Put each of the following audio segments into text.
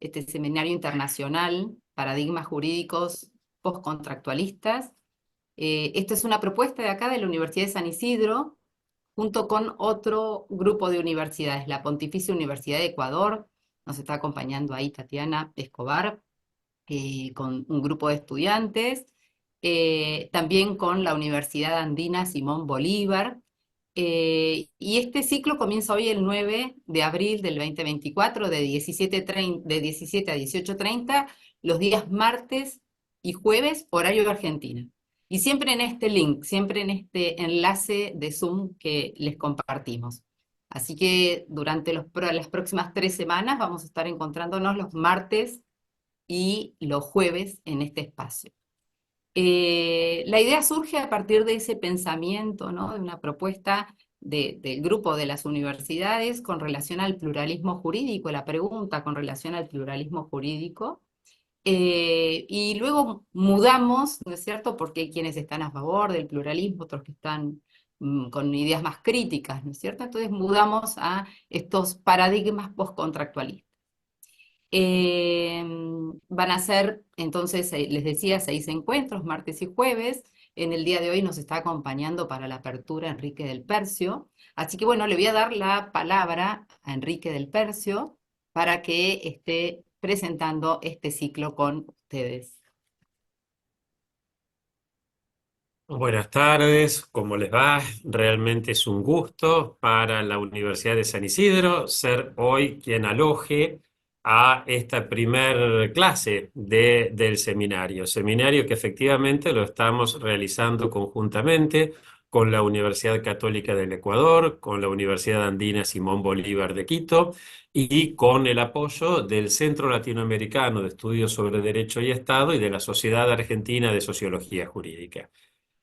este seminario internacional, Paradigmas Jurídicos Postcontractualistas. Esta es una propuesta de acá de la Universidad de San Isidro, junto con otro grupo de universidades, la Pontificia Universidad de Ecuador, nos está acompañando ahí Tatiana Escobar, con un grupo de estudiantes, también con la Universidad Andina Simón Bolívar, y este ciclo comienza hoy el 9 de abril del 2024, de 17 a 18:30, los días martes y jueves, horario de Argentina. Y siempre en este link, siempre en este enlace de Zoom que les compartimos. Así que durante las próximas 3 semanas vamos a estar encontrándonos los martes y los jueves en este espacio. La idea surge a partir de ese pensamiento, ¿no? De una propuesta del grupo de las universidades con relación al pluralismo jurídico, la pregunta con relación al pluralismo jurídico, y luego mudamos, ¿no es cierto? Porque hay quienes están a favor del pluralismo, otros que están con ideas más críticas, ¿no es cierto? Entonces mudamos a estos paradigmas postcontractualistas. Van a ser, entonces, les decía, 6 encuentros, martes y jueves. En el día de hoy nos está acompañando para la apertura Enrique del Percio. Así que bueno, le voy a dar la palabra a Enrique del Percio para que esté presentando este ciclo con ustedes. Buenas tardes, ¿cómo les va? Realmente es un gusto para la Universidad de San Isidro ser hoy quien aloje a esta primer clase del seminario que efectivamente lo estamos realizando conjuntamente con la Universidad Católica del Ecuador, con la Universidad Andina Simón Bolívar de Quito y con el apoyo del Centro Latinoamericano de Estudios sobre Derecho y Estado y de la Sociedad Argentina de Sociología Jurídica.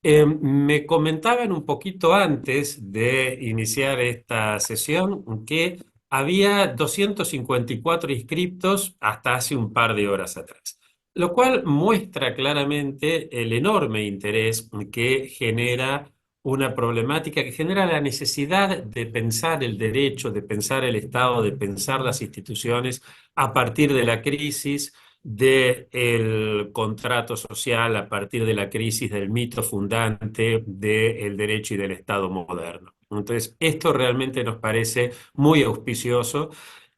Me comentaban un poquito antes de iniciar esta sesión que había 254 inscriptos hasta hace un par de horas atrás, lo cual muestra claramente el enorme interés que genera una problemática, que genera la necesidad de pensar el derecho, de pensar el Estado, de pensar las instituciones a partir de la crisis del contrato social, a partir de la crisis del mito fundante del derecho y del Estado moderno. Entonces, esto realmente nos parece muy auspicioso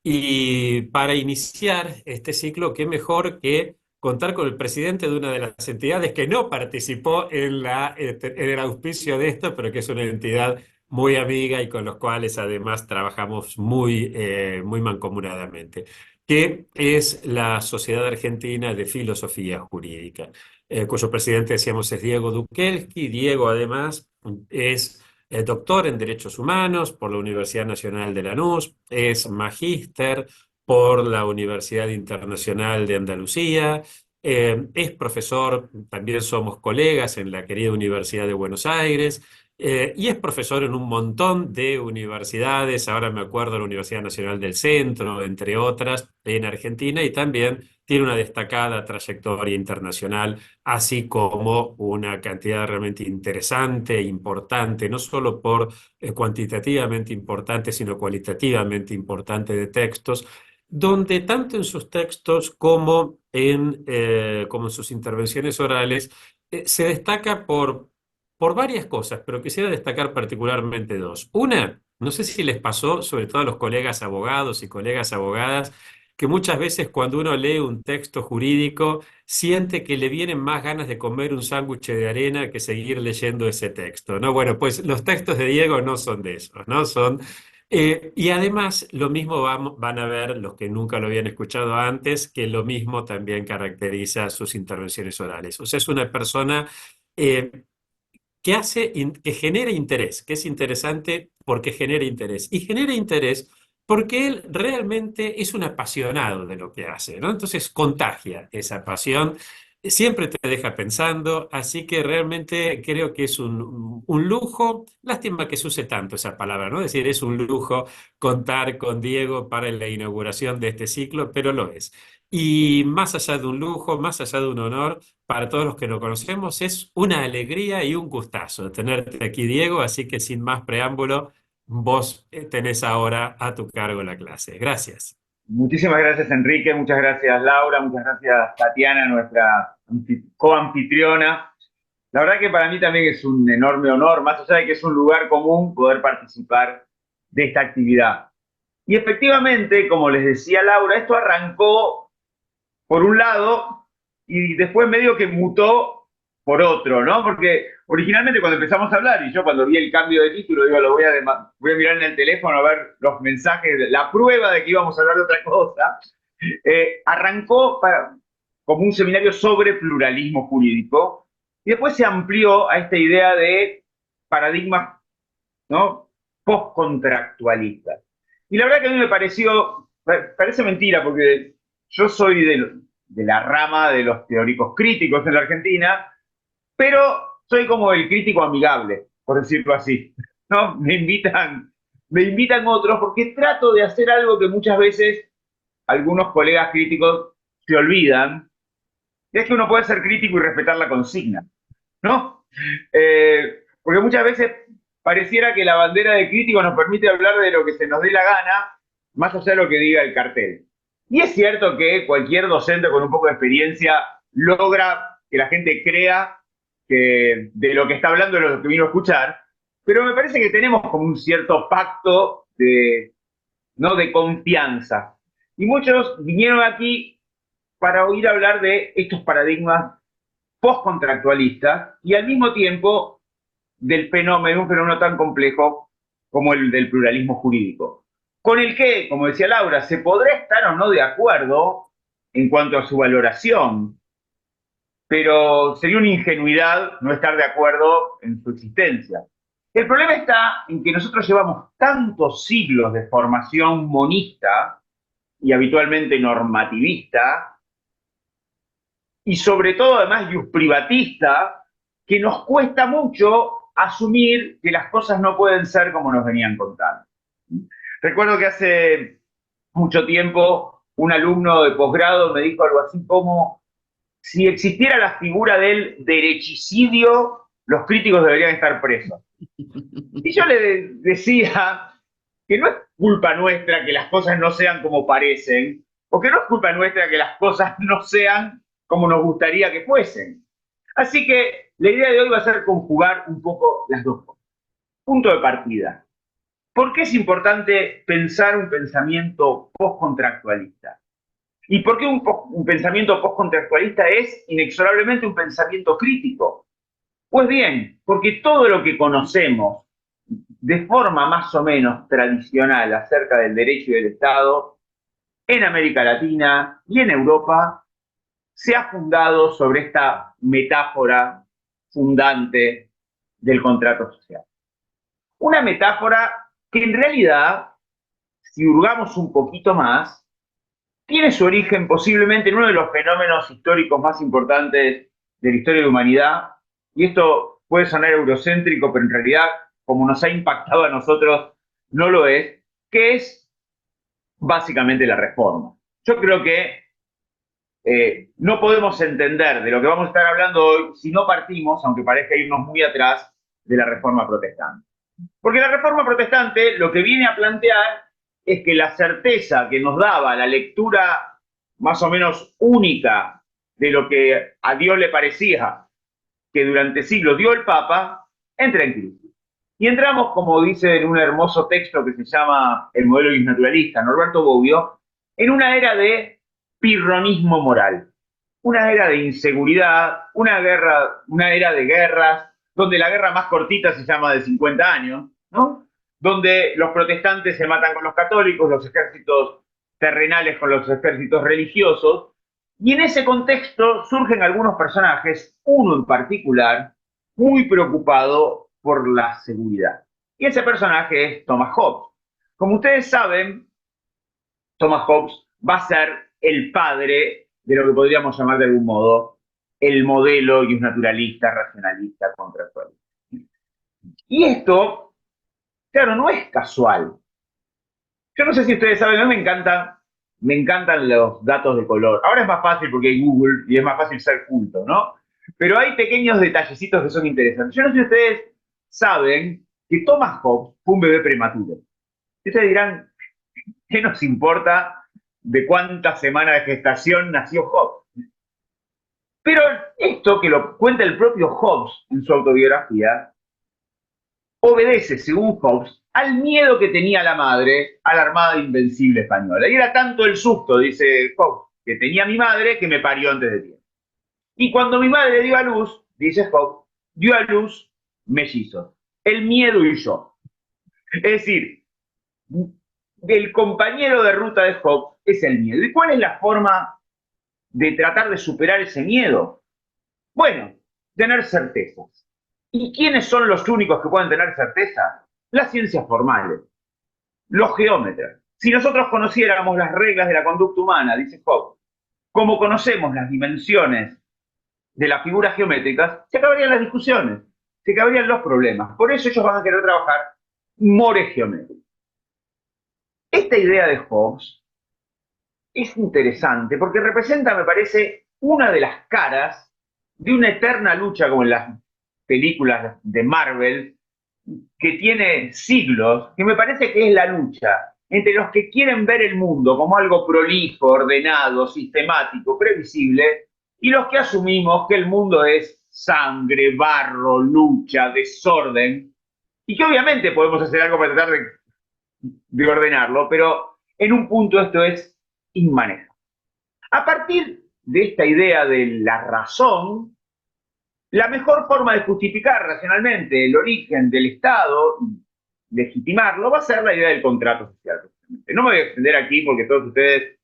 y para iniciar este ciclo, qué mejor que contar con el presidente de una de las entidades que no participó en el auspicio de esto, pero que es una entidad muy amiga y con los cuales además trabajamos muy mancomunadamente, que es la Sociedad Argentina de Filosofía Jurídica, cuyo presidente, decíamos, es Diego Dukelski. Diego, además, es doctor en Derechos Humanos por la Universidad Nacional de Lanús, es magíster por la Universidad Internacional de Andalucía, es profesor, también somos colegas en la querida Universidad de Buenos Aires, y es profesor en un montón de universidades. Ahora me acuerdo de la Universidad Nacional del Centro, entre otras, en Argentina, y también tiene una destacada trayectoria internacional, así como una cantidad realmente interesante e importante, no solo por cuantitativamente importante, sino cualitativamente importante de textos, donde tanto en sus textos como en sus intervenciones orales se destaca por varias cosas, pero quisiera destacar particularmente dos. Una, no sé si les pasó, sobre todo a los colegas abogados y colegas abogadas, que muchas veces cuando uno lee un texto jurídico siente que le vienen más ganas de comer un sándwich de arena que seguir leyendo ese texto, ¿no? Bueno, pues los textos de Diego no son de esos, ¿no? Y además lo mismo van a ver los que nunca lo habían escuchado antes, que lo mismo también caracteriza sus intervenciones orales. O sea, es una persona eh, que genera interés, que es interesante porque genera interés. Y genera interés porque él realmente es un apasionado de lo que hace, ¿no? Entonces contagia esa pasión, siempre te deja pensando, así que realmente creo que es un lujo. Lástima que se use tanto esa palabra, ¿no? Es decir, es un lujo contar con Diego para la inauguración de este ciclo, pero lo es. Y más allá de un lujo, más allá de un honor, para todos los que lo conocemos, es una alegría y un gustazo tenerte aquí, Diego, así que sin más preámbulo, vos tenés ahora a tu cargo la clase. Gracias. Muchísimas gracias, Enrique, muchas gracias, Laura, muchas gracias, Tatiana, nuestra coanfitriona. La verdad que para mí también es un enorme honor, más allá de que es un lugar común, poder participar de esta actividad. Y efectivamente, como les decía Laura, esto arrancó por un lado y después medio que mutó por otro, ¿no? Porque originalmente cuando empezamos a hablar, y yo cuando vi el cambio de título, digo, voy a mirar en el teléfono a ver los mensajes, la prueba de que íbamos a hablar de otra cosa, arrancó como un seminario sobre pluralismo jurídico y después se amplió a esta idea de paradigmas, ¿no? Postcontractualistas. Y la verdad que a mí me pareció, parece mentira, porque yo soy de la rama de los teóricos críticos en la Argentina, pero soy como el crítico amigable, por decirlo así. ¿No? Me invitan otros porque trato de hacer algo que muchas veces algunos colegas críticos se olvidan, y es que uno puede ser crítico y respetar la consigna, ¿no? Porque muchas veces pareciera que la bandera de crítico nos permite hablar de lo que se nos dé la gana, más allá de lo que diga el cartel. Y es cierto que cualquier docente con un poco de experiencia logra que la gente crea que de lo que está hablando es lo que vino a escuchar, pero me parece que tenemos como un cierto pacto de, ¿no? de confianza. Y muchos vinieron aquí para oír hablar de estos paradigmas postcontractualistas y al mismo tiempo del fenómeno, un fenómeno tan complejo como el del pluralismo jurídico, con el que, como decía Laura, se podrá estar o no de acuerdo en cuanto a su valoración, pero sería una ingenuidad no estar de acuerdo en su existencia. El problema está en que nosotros llevamos tantos siglos de formación monista y habitualmente normativista, y sobre todo además privatista, que nos cuesta mucho asumir que las cosas no pueden ser como nos venían contando. Recuerdo que hace mucho tiempo un alumno de posgrado me dijo algo así como, si existiera la figura del derechicidio, los críticos deberían estar presos. Y yo le decía que no es culpa nuestra que las cosas no sean como parecen, o que no es culpa nuestra que las cosas no sean como nos gustaría que fuesen. Así que la idea de hoy va a ser conjugar un poco las dos cosas. Punto de partida. ¿Por qué es importante pensar un pensamiento postcontractualista? ¿Y por qué un pensamiento postcontractualista es inexorablemente un pensamiento crítico? Pues bien, porque todo lo que conocemos de forma más o menos tradicional acerca del derecho y del Estado en América Latina y en Europa se ha fundado sobre esta metáfora fundante del contrato social. Una metáfora que en realidad, si hurgamos un poquito más, tiene su origen posiblemente en uno de los fenómenos históricos más importantes de la historia de la humanidad, y esto puede sonar eurocéntrico, pero en realidad, como nos ha impactado a nosotros, no lo es, que es básicamente la reforma. Yo creo que no podemos entender de lo que vamos a estar hablando hoy si no partimos, aunque parezca irnos muy atrás, de la reforma protestante. Porque la reforma protestante lo que viene a plantear es que la certeza que nos daba la lectura más o menos única de lo que a Dios le parecía que durante siglos dio el Papa, entra en crisis. Y entramos, como dice en un hermoso texto que se llama El modelo naturalista, Norberto Bobbio, en una era de pirronismo moral, una era de inseguridad, una era de guerras, donde la guerra más cortita se llama de 50 años, ¿no? Donde los protestantes se matan con los católicos, los ejércitos terrenales con los ejércitos religiosos, y en ese contexto surgen algunos personajes, uno en particular, muy preocupado por la seguridad. Y ese personaje es Thomas Hobbes. Como ustedes saben, Thomas Hobbes va a ser el padre de lo que podríamos llamar de algún modo el modelo naturalista, racionalista, contractualista. Y esto, claro, no es casual. Yo no sé si ustedes saben, a mí me encantan los datos de color. Ahora es más fácil porque hay Google y es más fácil ser culto, ¿no? Pero hay pequeños detallecitos que son interesantes. Yo no sé si ustedes saben que Thomas Hobbes fue un bebé prematuro. Y ustedes dirán, ¿qué nos importa de cuántas semanas de gestación nació Hobbes. Pero esto, que lo cuenta el propio Hobbes en su autobiografía, obedece, según Hobbes, al miedo que tenía la madre a la Armada Invencible española. Y era tanto el susto, dice Hobbes, que tenía mi madre que me parió antes de tiempo. Y cuando mi madre dio a luz, dice Hobbes, dio a luz mellizos. El miedo y yo. Es decir, el compañero de ruta de Hobbes es el miedo. ¿Y cuál es la forma de tratar de superar ese miedo? Bueno, tener certezas. ¿Y quiénes son los únicos que pueden tener certeza? Las ciencias formales, los geómetras. Si nosotros conociéramos las reglas de la conducta humana, dice Hobbes, como conocemos las dimensiones de las figuras geométricas, se acabarían las discusiones, se acabarían los problemas. Por eso ellos van a querer trabajar mores geométricos. Esta idea de Hobbes es interesante porque representa, me parece, una de las caras de una eterna lucha, como en las películas de Marvel, que tiene siglos, que me parece que es la lucha entre los que quieren ver el mundo como algo prolijo, ordenado, sistemático, previsible, y los que asumimos que el mundo es sangre, barro, lucha, desorden, y que obviamente podemos hacer algo para tratar de ordenarlo, pero en un punto esto es inmanejable. A partir de esta idea de la razón, la mejor forma de justificar racionalmente el origen del Estado, legitimarlo, va a ser la idea del contrato social. No me voy a extender aquí porque todos ustedes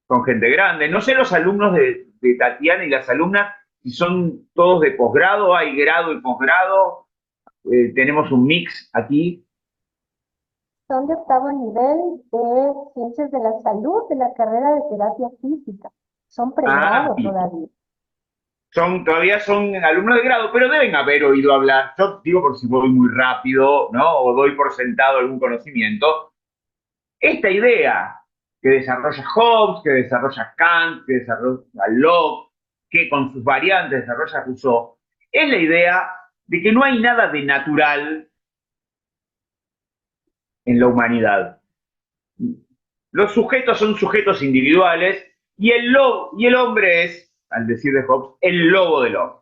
son gente grande. No sé los alumnos de Tatiana y las alumnas, si son todos de posgrado, hay grado y posgrado, tenemos un mix aquí. Son de octavo nivel de Ciencias de la Salud, de la carrera de Terapia Física. Son pregrado todavía. Todavía son alumnos de grado, pero deben haber oído hablar. Yo digo por si voy muy rápido, ¿no? O doy por sentado algún conocimiento. Esta idea que desarrolla Hobbes, que desarrolla Kant, que desarrolla Locke, que con sus variantes desarrolla Rousseau, es la idea de que no hay nada de natural en la humanidad. Los sujetos son sujetos individuales y el hombre es, al decir de Hobbes, el lobo del hombre.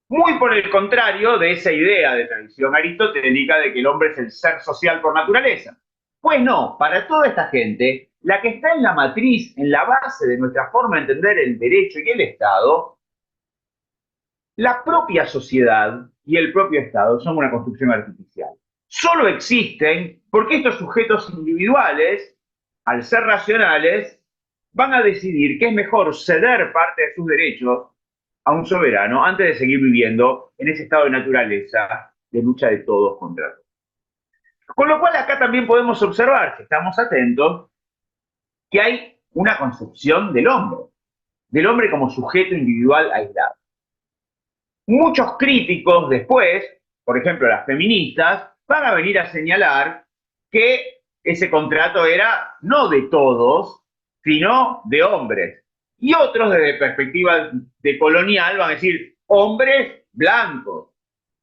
Muy por el contrario de esa idea de tradición aristotélica de que el hombre es el ser social por naturaleza. Pues no, para toda esta gente, la que está en la matriz, en la base de nuestra forma de entender el derecho y el Estado, la propia sociedad y el propio Estado son una construcción artificial. Solo existen porque estos sujetos individuales, al ser racionales, van a decidir que es mejor ceder parte de sus derechos a un soberano antes de seguir viviendo en ese estado de naturaleza de lucha de todos contra todos. Con lo cual acá también podemos observar, si estamos atentos, que hay una concepción del hombre como sujeto individual aislado. Muchos críticos después, por ejemplo las feministas, van a venir a señalar que ese contrato era no de todos, sino de hombres. Y otros, desde perspectiva de colonial, van a decir hombres blancos.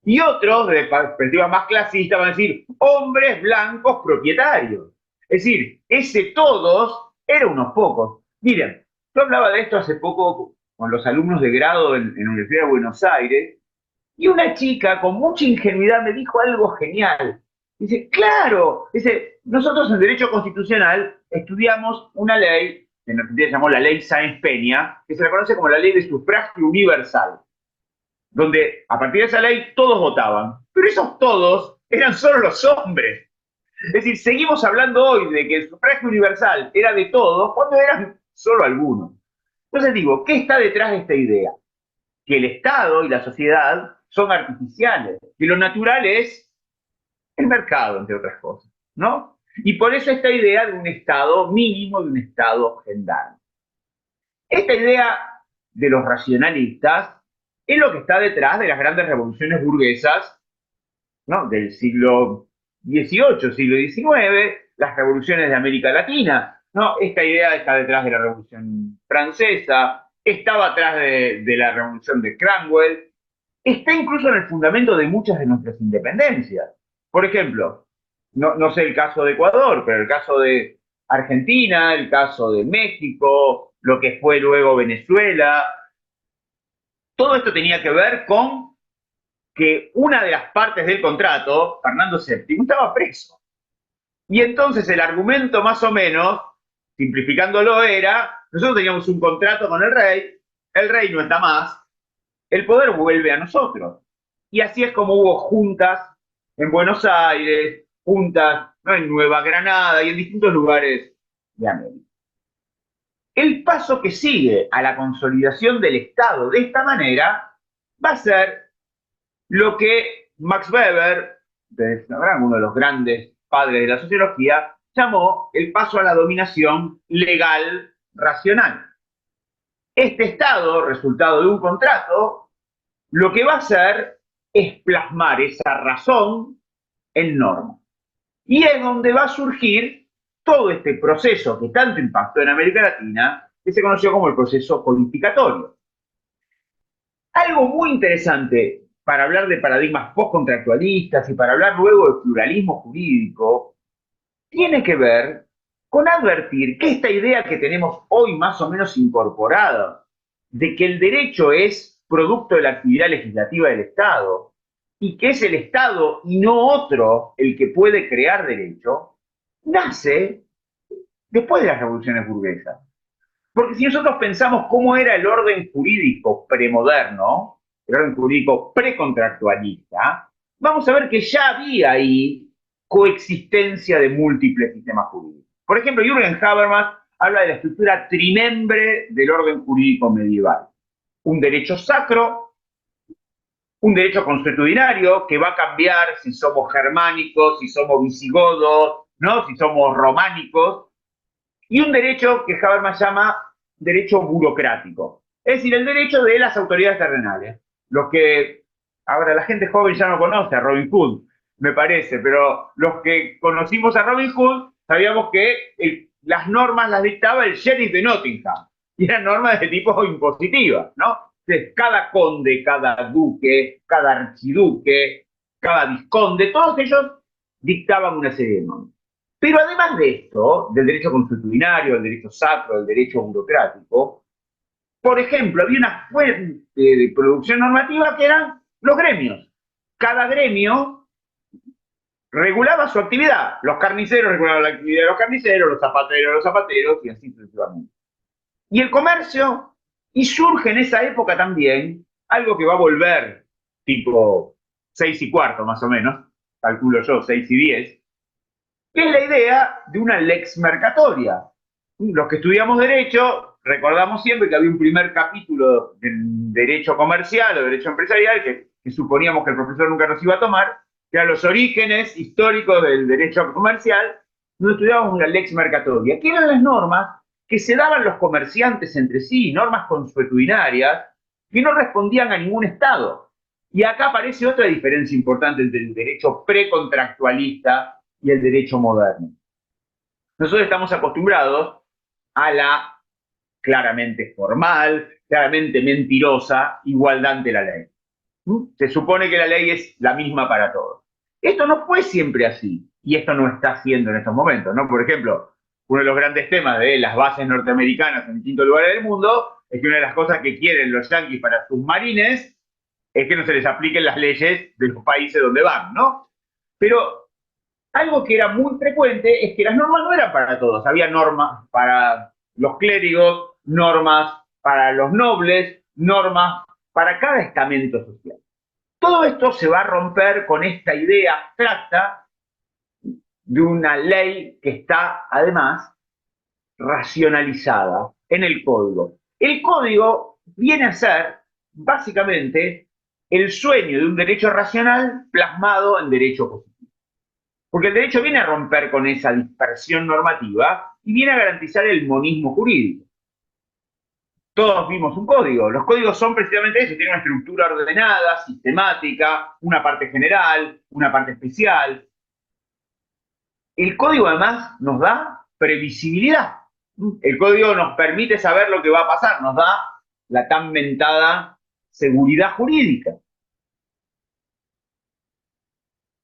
Y otros, desde perspectiva más clasista, van a decir hombres blancos propietarios. Es decir, ese todos era unos pocos. Miren, yo hablaba de esto hace poco con los alumnos de grado en la Universidad de Buenos Aires, y una chica con mucha ingenuidad me dijo algo genial. Dice, claro, dice, nosotros en Derecho Constitucional estudiamos una ley, que en Argentina se llamó la Ley Sáenz Peña, que se la conoce como la Ley de Sufragio Universal, donde a partir de esa ley todos votaban, pero esos todos eran solo los hombres. Es decir, seguimos hablando hoy de que el sufragio universal era de todos cuando eran solo algunos. Entonces digo, ¿qué está detrás de esta idea? Que el Estado y la sociedad son artificiales, que lo natural es el mercado, entre otras cosas, ¿no? Y por eso esta idea de un Estado mínimo, de un Estado gendarme. Esta idea de los racionalistas es lo que está detrás de las grandes revoluciones burguesas, ¿no? Del siglo XVIII, siglo XIX, las revoluciones de América Latina, ¿no? Esta idea está detrás de la Revolución Francesa, estaba atrás de la Revolución de Cromwell, está incluso en el fundamento de muchas de nuestras independencias. Por ejemplo, no sé el caso de Ecuador, pero el caso de Argentina, el caso de México, lo que fue luego Venezuela. Todo esto tenía que ver con que una de las partes del contrato, Fernando VII, estaba preso. Y entonces el argumento más o menos, simplificándolo, era, nosotros teníamos un contrato con el rey no está más, el poder vuelve a nosotros. Y así es como hubo juntas en Buenos Aires, juntas, ¿no?, en Nueva Granada y en distintos lugares de América. El paso que sigue a la consolidación del Estado de esta manera va a ser lo que Max Weber, uno de los grandes padres de la sociología, llamó el paso a la dominación legal racional. Este Estado, resultado de un contrato, lo que va a hacer es plasmar esa razón en norma. Y es donde va a surgir todo este proceso que tanto impactó en América Latina, que se conoció como el proceso codificatorio. Algo muy interesante para hablar de paradigmas postcontractualistas y para hablar luego de pluralismo jurídico, tiene que ver con advertir que esta idea que tenemos hoy más o menos incorporada, de que el derecho es producto de la actividad legislativa del Estado y que es el Estado y no otro el que puede crear derecho, nace después de las revoluciones burguesas. Porque si nosotros pensamos cómo era el orden jurídico premoderno, el orden jurídico precontractualista, vamos a ver que ya había ahí coexistencia de múltiples sistemas jurídicos. Por ejemplo, Jürgen Habermas habla de la estructura trimembre del orden jurídico medieval. Un derecho sacro, un derecho consuetudinario que va a cambiar si somos germánicos, si somos visigodos, ¿no?, si somos románicos, y un derecho que Habermas llama derecho burocrático, es decir, el derecho de las autoridades terrenales. Los que, ahora la gente joven ya no conoce a Robin Hood, me parece, pero los que conocimos a Robin Hood sabíamos que las normas las dictaba el sheriff de Nottingham, y eran normas de tipo impositivas, ¿no? Entonces, cada conde, cada duque, cada archiduque, cada vizconde, todos ellos dictaban una serie de normas. Pero además de esto, del derecho consuetudinario, del derecho sacro, del derecho burocrático, por ejemplo, había una fuente de producción normativa que eran los gremios. Cada gremio regulaba su actividad. Los carniceros regulaban la actividad de los carniceros, los zapateros, y así sucesivamente. Y el comercio, y surge en esa época también algo que va a volver tipo 6:15 más o menos, calculo yo, 6:10, que es la idea de una lex mercatoria. Los que estudiamos derecho recordamos siempre que había un primer capítulo del derecho comercial o derecho empresarial que suponíamos que el profesor nunca nos iba a tomar, que eran los orígenes históricos del derecho comercial, donde estudiábamos una lex mercatoria, que eran las normas que se daban los comerciantes entre sí, normas consuetudinarias que no respondían a ningún Estado. Y acá aparece otra diferencia importante entre el derecho precontractualista y el derecho moderno. Nosotros estamos acostumbrados a la claramente formal, claramente mentirosa igualdad ante la ley. Se supone que la ley es la misma para todos. Esto no fue siempre así, y esto no está siendo en estos momentos, ¿no? Por ejemplo, uno de los grandes temas de las bases norteamericanas en distintos lugares del mundo es que una de las cosas que quieren los yanquis para sus marines es que no se les apliquen las leyes de los países donde van, ¿no? Pero algo que era muy frecuente es que las normas no eran para todos. Había normas para los clérigos, normas para los nobles, normas para cada estamento social. Todo esto se va a romper con esta idea abstracta de una ley que está, además, racionalizada en el código. El código viene a ser, básicamente, el sueño de un derecho racional plasmado en derecho positivo. Porque el derecho viene a romper con esa dispersión normativa y viene a garantizar el monismo jurídico. Todos vimos un código. Los códigos son precisamente eso, tienen una estructura ordenada, sistemática, una parte general, una parte especial. El código además nos da previsibilidad. El código nos permite saber lo que va a pasar, nos da la tan mentada seguridad jurídica.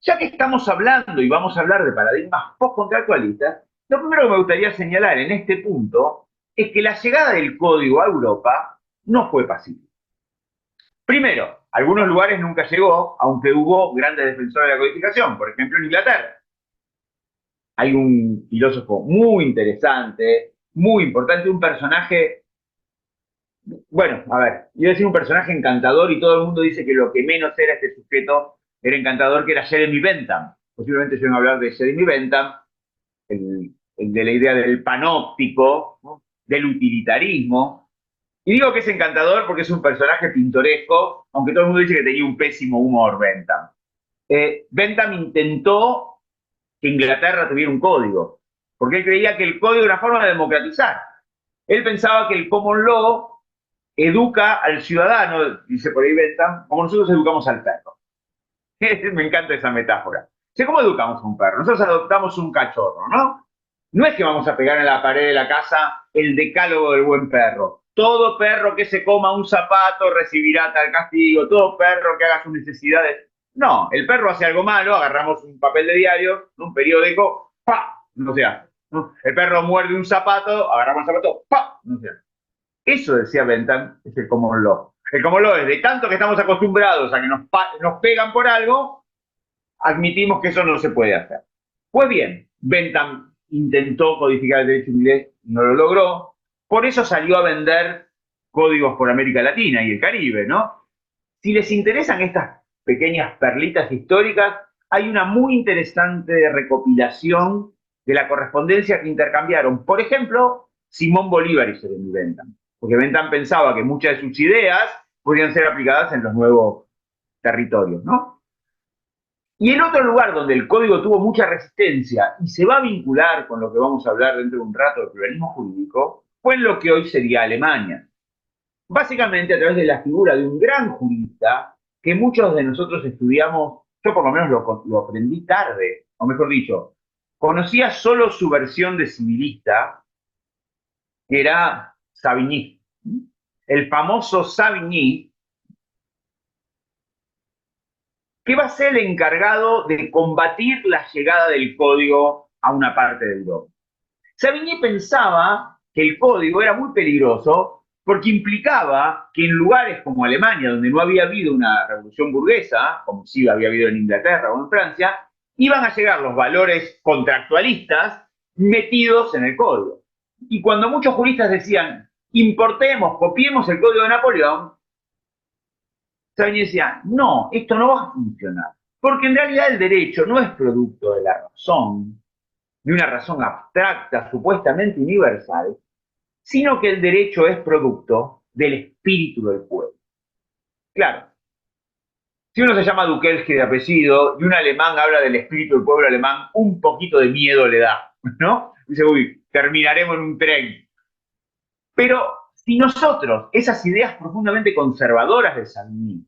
Ya que estamos hablando y vamos a hablar de paradigmas postcontractualistas, Lo primero que me gustaría señalar en este punto es que la llegada del código a Europa no fue pacífica. Primero, a algunos lugares nunca llegó, aunque hubo grandes defensores de la codificación, por ejemplo en Inglaterra. Hay un filósofo muy interesante, muy importante, un personaje, bueno, a ver, iba a decir un personaje encantador y todo el mundo dice que lo que menos era este sujeto era encantador, que era Jeremy Bentham. Posiblemente se van a hablar de Jeremy Bentham, el de la idea del panóptico, ¿no? Del utilitarismo. Y digo que es encantador porque es un personaje pintoresco, aunque todo el mundo dice que tenía un pésimo humor Bentham. Bentham intentó que Inglaterra tuviera un código, porque él creía que el código era una forma de democratizar. Él pensaba que el common law educa al ciudadano, dice por ahí Bentham, como nosotros educamos al perro. Me encanta esa metáfora. ¿Cómo educamos a un perro? Nosotros adoptamos un cachorro, ¿no? No es que vamos a pegar en la pared de la casa el decálogo del buen perro. Todo perro que se coma un zapato recibirá tal castigo. Todo perro que haga sus necesidades. No, el perro hace algo malo, agarramos un papel de diario, un periódico, ¡pa! No se hace. ¿No? El perro muerde un zapato, agarramos el zapato, ¡pa! No se hace. Eso, decía Bentham, es el common law. El common law es de tanto que estamos acostumbrados a que nos pegan por algo, admitimos que eso no se puede hacer. Pues bien, Bentham intentó codificar el derecho inglés, no lo logró, por eso salió a vender códigos por América Latina y el Caribe, ¿no? Si les interesan estas pequeñas perlitas históricas, hay una muy interesante recopilación de la correspondencia que intercambiaron, por ejemplo, Simón Bolívar y Jeremy Bentham, porque Bentham pensaba que muchas de sus ideas podrían ser aplicadas en los nuevos territorios, ¿no? Y el otro lugar donde el código tuvo mucha resistencia y se va a vincular con lo que vamos a hablar dentro de un rato del pluralismo jurídico, fue en lo que hoy sería Alemania. Básicamente a través de la figura de un gran jurista que muchos de nosotros estudiamos, yo por lo menos lo aprendí tarde, o mejor dicho, conocía solo su versión de civilista, que era Savigny. El famoso Savigny, que va a ser el encargado de combatir la llegada del código a una parte del Europa. Savigny pensaba que el código era muy peligroso porque implicaba que en lugares como Alemania, donde no había habido una revolución burguesa, como sí había habido en Inglaterra o en Francia, iban a llegar los valores contractualistas metidos en el código. Y cuando muchos juristas decían, importemos, copiemos el código de Napoleón, Savigny decía, no, esto no va a funcionar, porque en realidad el derecho no es producto de la razón, de una razón abstracta, supuestamente universal, sino que el derecho es producto del espíritu del pueblo. Claro, si uno se llama Dukelsky de apellido y un alemán habla del espíritu del pueblo alemán, un poquito de miedo le da, ¿no? Dice, uy, terminaremos en un tren. Pero si nosotros, esas ideas profundamente conservadoras de Savigny,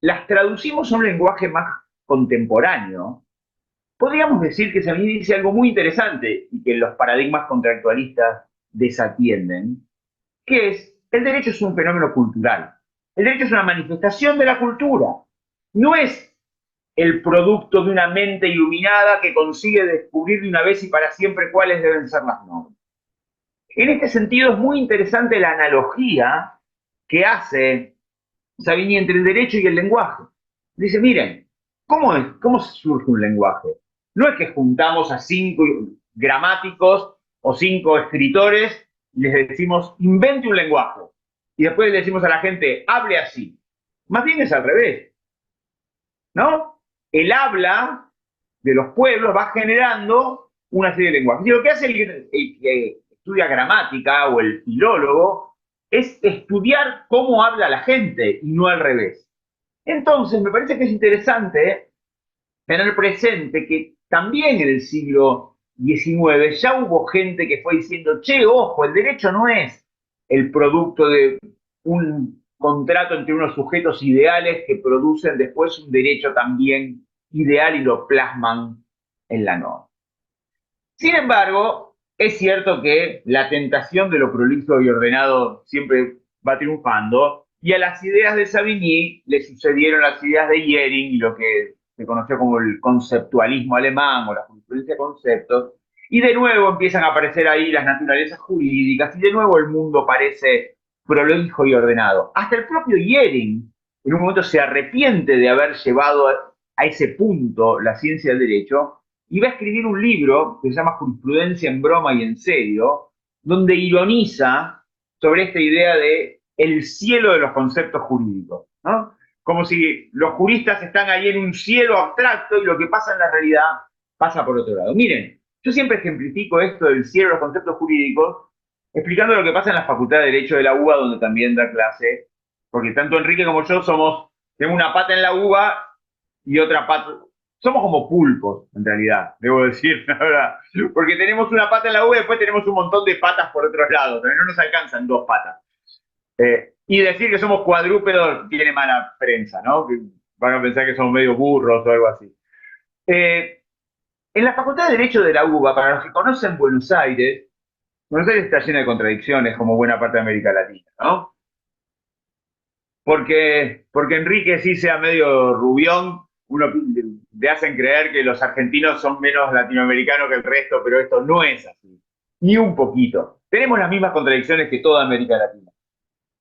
las traducimos a un lenguaje más contemporáneo, podríamos decir que Savigny dice algo muy interesante y que los paradigmas contractualistas desatienden, que es, el derecho es un fenómeno cultural. El derecho es una manifestación de la cultura. No es el producto de una mente iluminada que consigue descubrir de una vez y para siempre cuáles deben ser las normas. En este sentido es muy interesante la analogía que hace Savigny entre el derecho y el lenguaje. Dice, miren, ¿cómo surge un lenguaje? No es que juntamos a 5 gramáticos o 5 escritores y les decimos, invente un lenguaje. Y después le decimos a la gente, hable así. Más bien es al revés, ¿no? El habla de los pueblos va generando una serie de lenguajes. Y lo que hace el que estudia gramática o el filólogo es estudiar cómo habla la gente y no al revés. Entonces, me parece que es interesante tener presente que también en el siglo XIX ya hubo gente que fue diciendo, che, ojo, el derecho no es el producto de un contrato entre unos sujetos ideales que producen después un derecho también ideal y lo plasman en la norma. Sin embargo, es cierto que la tentación de lo prolijo y ordenado siempre va triunfando, y a las ideas de Savigny le sucedieron las ideas de Jhering y lo que se conoció como el conceptualismo alemán o la jurisprudencia de conceptos, Y de nuevo empiezan a aparecer ahí las naturalezas jurídicas, y de nuevo el mundo parece prolijo y ordenado. Hasta el propio Yering, en un momento, se arrepiente de haber llevado a ese punto la ciencia del derecho, y va a escribir un libro que se llama Jurisprudencia en broma y en serio, donde ironiza sobre esta idea de el cielo de los conceptos jurídicos, ¿no? Como si los juristas están ahí en un cielo abstracto y lo que pasa en la realidad pasa por otro lado. Miren, yo siempre ejemplifico esto del cielo de los conceptos jurídicos explicando lo que pasa en la Facultad de Derecho de la UBA, donde también da clase, porque tanto Enrique como yo tenemos una pata en la UBA y otra pata. Somos como pulpos, en realidad, debo decir, la verdad. Porque tenemos una pata en la UBA y después tenemos un montón de patas por otros lados, pero no nos alcanzan dos patas. Y decir que somos cuadrúpedos tiene mala prensa, ¿no? Que van a pensar que somos medio burros o algo así. En la Facultad de Derecho de la UBA, para los que conocen Buenos Aires está llena de contradicciones, como buena parte de América Latina, ¿no? Porque Enrique sí sea medio rubión, le hacen creer que los argentinos son menos latinoamericanos que el resto, pero esto no es así, ni un poquito. Tenemos las mismas contradicciones que toda América Latina.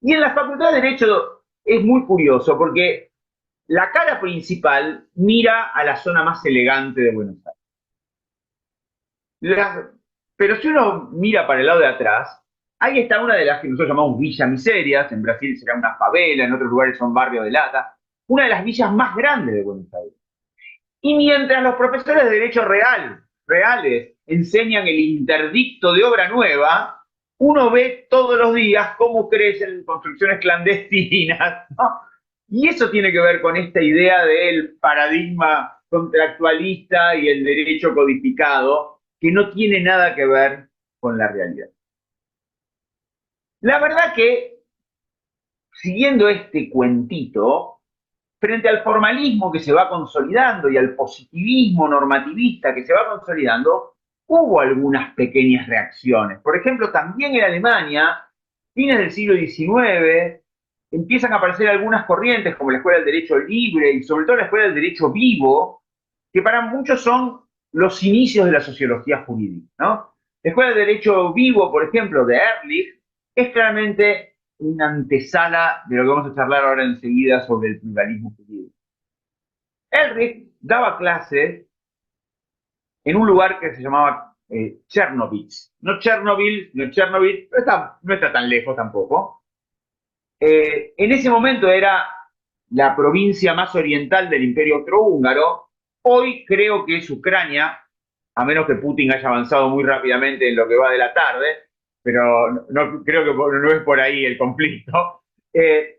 Y en la Facultad de Derecho es muy curioso, porque la cara principal mira a la zona más elegante de Buenos Aires. Pero si uno mira para el lado de atrás, ahí está una de las que nosotros llamamos villas miserias, en Brasil será una favela, en otros lugares son barrios de lata, una de las villas más grandes de Buenos Aires. Y mientras los profesores de derecho reales enseñan el interdicto de obra nueva, uno ve todos los días cómo crecen construcciones clandestinas, ¿no? Y eso tiene que ver con esta idea del paradigma contractualista y el derecho codificado, que no tiene nada que ver con la realidad. La verdad que, siguiendo este cuentito, frente al formalismo que se va consolidando y al positivismo normativista que se va consolidando, hubo algunas pequeñas reacciones. Por ejemplo, también en Alemania, fines del siglo XIX, empiezan a aparecer algunas corrientes como la Escuela del Derecho Libre y sobre todo la Escuela del Derecho Vivo, que para muchos son los inicios de la sociología jurídica, ¿no? La Escuela del Derecho Vivo, por ejemplo, de Ehrlich, es claramente una antesala de lo que vamos a charlar ahora enseguida sobre el pluralismo jurídico. Ehrlich daba clases en un lugar que se llamaba Chernovitz. No Chernobyl, no Chernobyl, pero no está tan lejos tampoco. En ese momento era la provincia más oriental del Imperio Austrohúngaro. Hoy creo que es Ucrania, a menos que Putin haya avanzado muy rápidamente en lo que va de la tarde, pero no, creo que no es por ahí el conflicto. ¿Y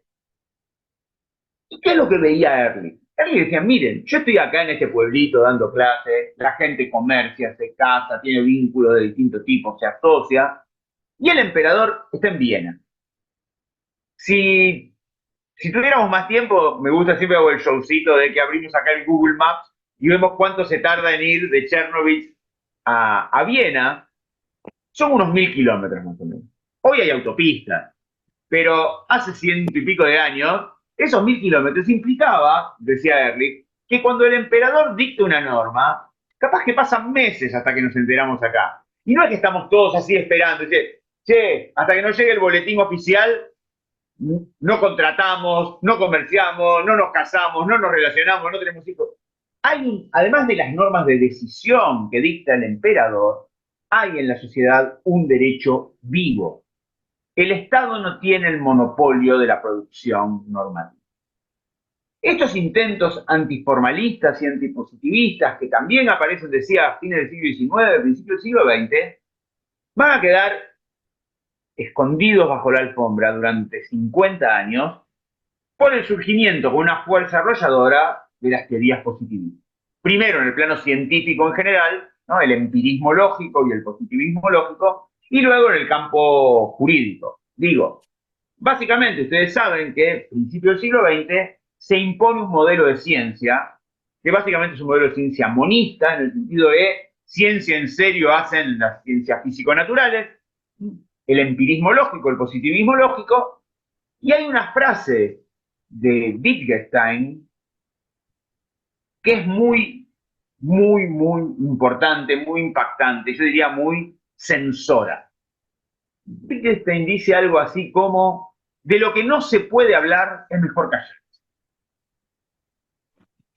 qué es lo que veía Ehrlich? Ehrlich decía, miren, yo estoy acá en este pueblito dando clases, la gente comercia, se casa, tiene vínculos de distintos tipos, se asocia, y el emperador está en Viena. Si tuviéramos más tiempo, me gusta, siempre hago el showcito de que abrimos acá el Google Maps y vemos cuánto se tarda en ir de Chernovitz a Viena. Son unos 1000 kilómetros más o menos. Hoy hay autopistas, pero hace 100 y pico de años, esos 1000 kilómetros implicaba, decía Ehrlich, que cuando el emperador dicta una norma, capaz que pasan meses hasta que nos enteramos acá. Y no es que estamos todos así esperando, che, hasta que no llegue el boletín oficial, no contratamos, no comerciamos, no nos casamos, no nos relacionamos, no tenemos hijos. Además de las normas de decisión que dicta el emperador, hay en la sociedad un derecho vivo. El Estado no tiene el monopolio de la producción normativa. Estos intentos antiformalistas y antipositivistas, que también aparecen, decía, a fines del siglo XIX, principios del siglo XX, van a quedar escondidos bajo la alfombra durante 50 años por el surgimiento con una fuerza arrolladora de las teorías positivistas. Primero en el plano científico en general, ¿no? El empirismo lógico y el positivismo lógico, y luego en el campo jurídico. Digo, básicamente ustedes saben que a principios del siglo XX se impone un modelo de ciencia, que básicamente es un modelo de ciencia monista, en el sentido de ciencia en serio hacen las ciencias físico-naturales, el empirismo lógico, el positivismo lógico, y hay una frase de Wittgenstein que es muy muy, muy importante, muy impactante, yo diría muy censora. Wittgenstein dice algo así como, de lo que no se puede hablar es mejor callar.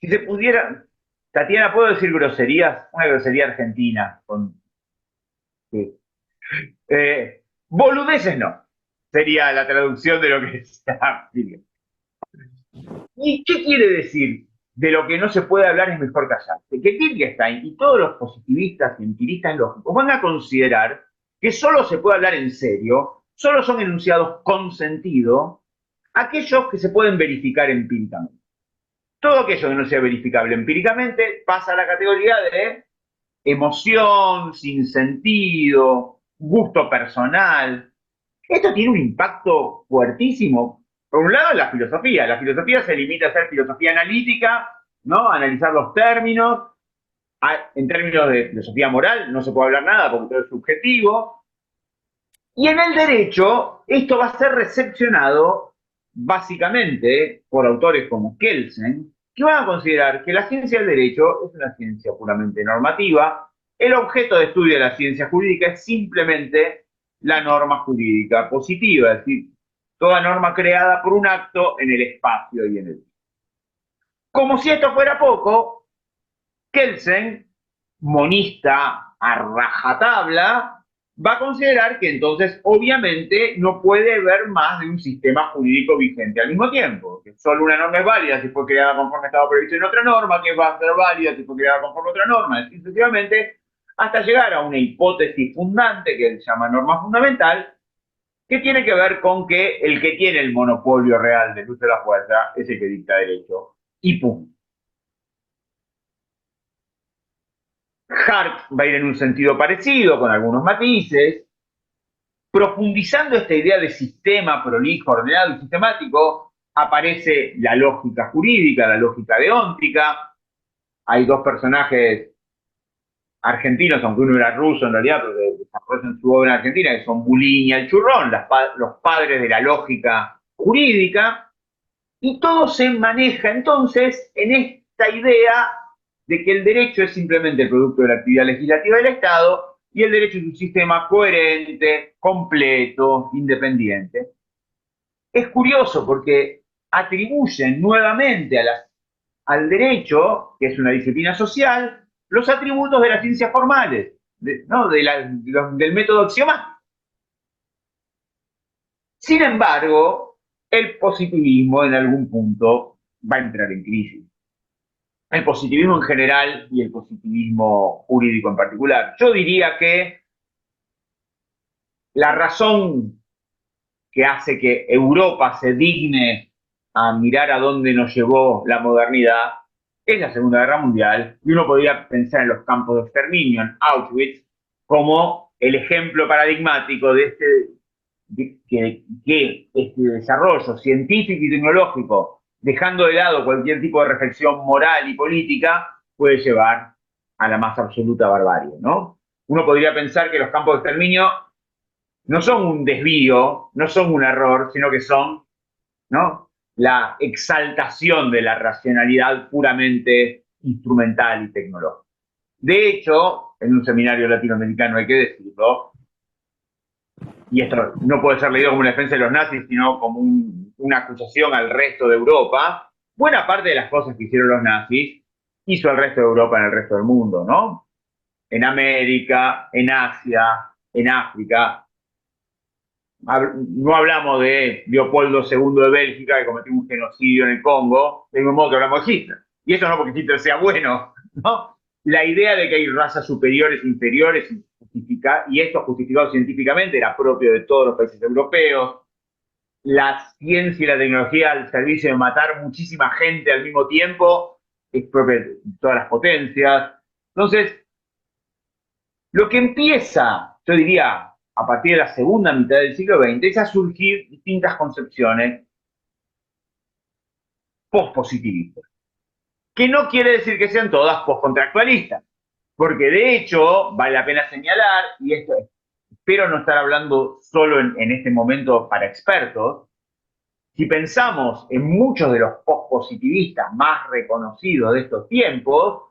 Si se pudiera, Tatiana, ¿puedo decir groserías? Una grosería argentina. Sí. Boludeces no. Sería la traducción de lo que está. ¿Y qué quiere decir? De lo que no se puede hablar es mejor callarse. Que Wittgenstein y todos los positivistas y empiristas lógicos van a considerar que solo se puede hablar en serio, solo son enunciados con sentido, aquellos que se pueden verificar empíricamente. Todo aquello que no sea verificable empíricamente pasa a la categoría de emoción, sin sentido, gusto personal. Esto tiene un impacto fuertísimo. Por un lado, la filosofía se limita a ser filosofía analítica, ¿no? A analizar los términos. En términos de filosofía moral no se puede hablar nada porque todo es subjetivo. Y en el derecho, esto va a ser recepcionado básicamente por autores como Kelsen, que van a considerar que la ciencia del derecho es una ciencia puramente normativa. El objeto de estudio de la ciencia jurídica es simplemente la norma jurídica positiva, es decir, toda norma creada por un acto en el espacio y en el tiempo. Como si esto fuera poco, Kelsen, monista a rajatabla, va a considerar que entonces obviamente no puede haber más de un sistema jurídico vigente al mismo tiempo, que solo una norma es válida si fue creada conforme estaba previsto en otra norma, que va a ser válida si fue creada conforme otra norma, y sucesivamente, hasta llegar a una hipótesis fundante que él llama norma fundamental, que tiene que ver con que el que tiene el monopolio real del uso de la fuerza es el que dicta derecho, y punto. Hart va a ir en un sentido parecido, con algunos matices, profundizando esta idea de sistema prolijo, ordenado y sistemático, aparece la lógica jurídica, la lógica deóntica. Hay dos personajes argentinos, aunque uno era ruso en realidad, porque desarrollan su obra en Argentina, que son Bulín y Alchurrón, los padres de la lógica jurídica, y todo se maneja entonces en esta idea de que el derecho es simplemente el producto de la actividad legislativa del Estado y el derecho es un sistema coherente, completo, independiente. Es curioso porque atribuyen nuevamente al derecho, que es una disciplina social, los atributos de las ciencias formales, ¿no? Del método axiomático. Sin embargo, el positivismo en algún punto va a entrar en crisis. El positivismo en general y el positivismo jurídico en particular. Yo diría que la razón que hace que Europa se digne a mirar a dónde nos llevó la modernidad es la Segunda Guerra Mundial, y uno podría pensar en los campos de exterminio, en Auschwitz, como el ejemplo paradigmático de que este desarrollo científico y tecnológico, dejando de lado cualquier tipo de reflexión moral y política, puede llevar a la más absoluta barbarie, ¿no? Uno podría pensar que los campos de exterminio no son un desvío, no son un error, sino que son, ¿no?, la exaltación de la racionalidad puramente instrumental y tecnológica. De hecho, en un seminario latinoamericano hay que decirlo, y esto no puede ser leído como una defensa de los nazis, sino como una acusación al resto de Europa, buena parte de las cosas que hicieron los nazis hizo el resto de Europa en el resto del mundo, ¿no? En América, en Asia, en África. No hablamos de Leopoldo II de Bélgica, que cometió un genocidio en el Congo, de mismo modo que hablamos de Hitler. Y eso no porque Hitler sea bueno, ¿no? La idea de que hay razas superiores e inferiores, y esto justificado científicamente, era propio de todos los países europeos. La ciencia y la tecnología al servicio de matar muchísima gente al mismo tiempo es propia de todas las potencias. Entonces, lo que empieza, yo diría, a partir de la segunda mitad del siglo XX, es a surgir distintas concepciones pospositivistas, que no quiere decir que sean todas postcontractualistas, porque de hecho vale la pena señalar, y esto espero no estar hablando solo en este momento para expertos, si pensamos en muchos de los pospositivistas más reconocidos de estos tiempos,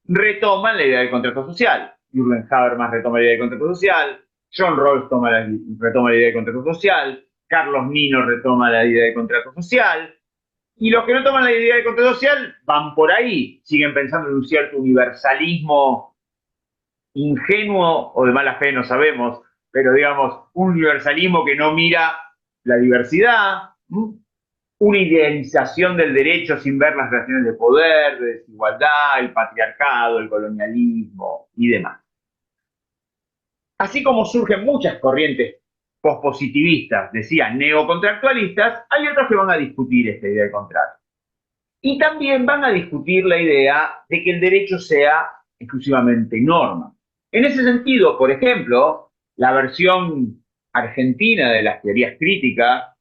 retoman la idea del contrato social. Jürgen Habermas retoma la idea del contrato social, John Rawls retoma la idea del contrato social, Carlos Nino retoma la idea del contrato social, y los que no toman la idea del contrato social van por ahí, siguen pensando en un cierto universalismo ingenuo o de mala fe, no sabemos, pero digamos, un universalismo que no mira la diversidad, una idealización del derecho sin ver las relaciones de poder, de desigualdad, el patriarcado, el colonialismo y demás. Así como surgen muchas corrientes pospositivistas, decía, neocontractualistas, hay otros que van a discutir esta idea de contrato. Y también van a discutir la idea de que el derecho sea exclusivamente norma. En ese sentido, por ejemplo, la versión argentina de las teorías críticas,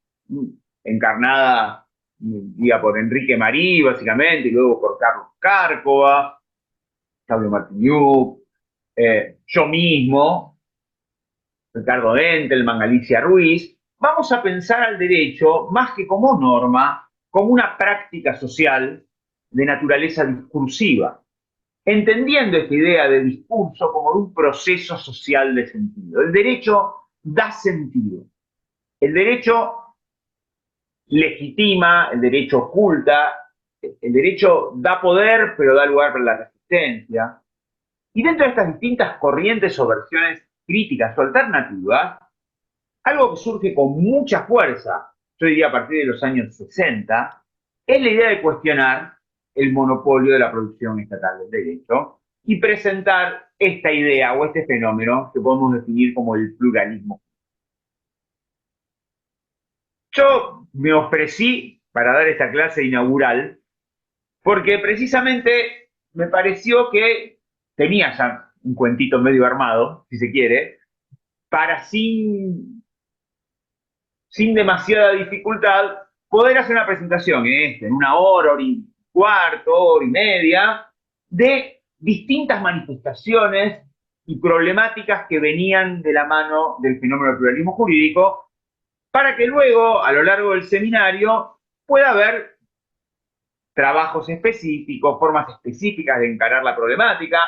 encarnada por Enrique Marí, básicamente, y luego por Carlos Cárcova, Claudio Martiniuk, yo mismo, Ricardo Entelman, Alicia Ruiz, vamos a pensar al derecho más que como norma, como una práctica social de naturaleza discursiva, entendiendo esta idea de discurso como un proceso social de sentido. El derecho da sentido. El derecho legitima, el derecho oculta, el derecho da poder, pero da lugar para la resistencia. Y dentro de estas distintas corrientes o versiones críticas o alternativas, algo que surge con mucha fuerza, yo diría a partir de los años 60, es la idea de cuestionar el monopolio de la producción estatal del derecho y presentar esta idea o este fenómeno que podemos definir como el pluralismo. Yo me ofrecí para dar esta clase inaugural porque precisamente me pareció que tenía ya un cuentito medio armado, si se quiere, para sin demasiada dificultad poder hacer una presentación en una hora, hora y cuarto, hora y media, de distintas manifestaciones y problemáticas que venían de la mano del fenómeno del pluralismo jurídico, para que luego, a lo largo del seminario, pueda haber trabajos específicos, formas específicas de encarar la problemática.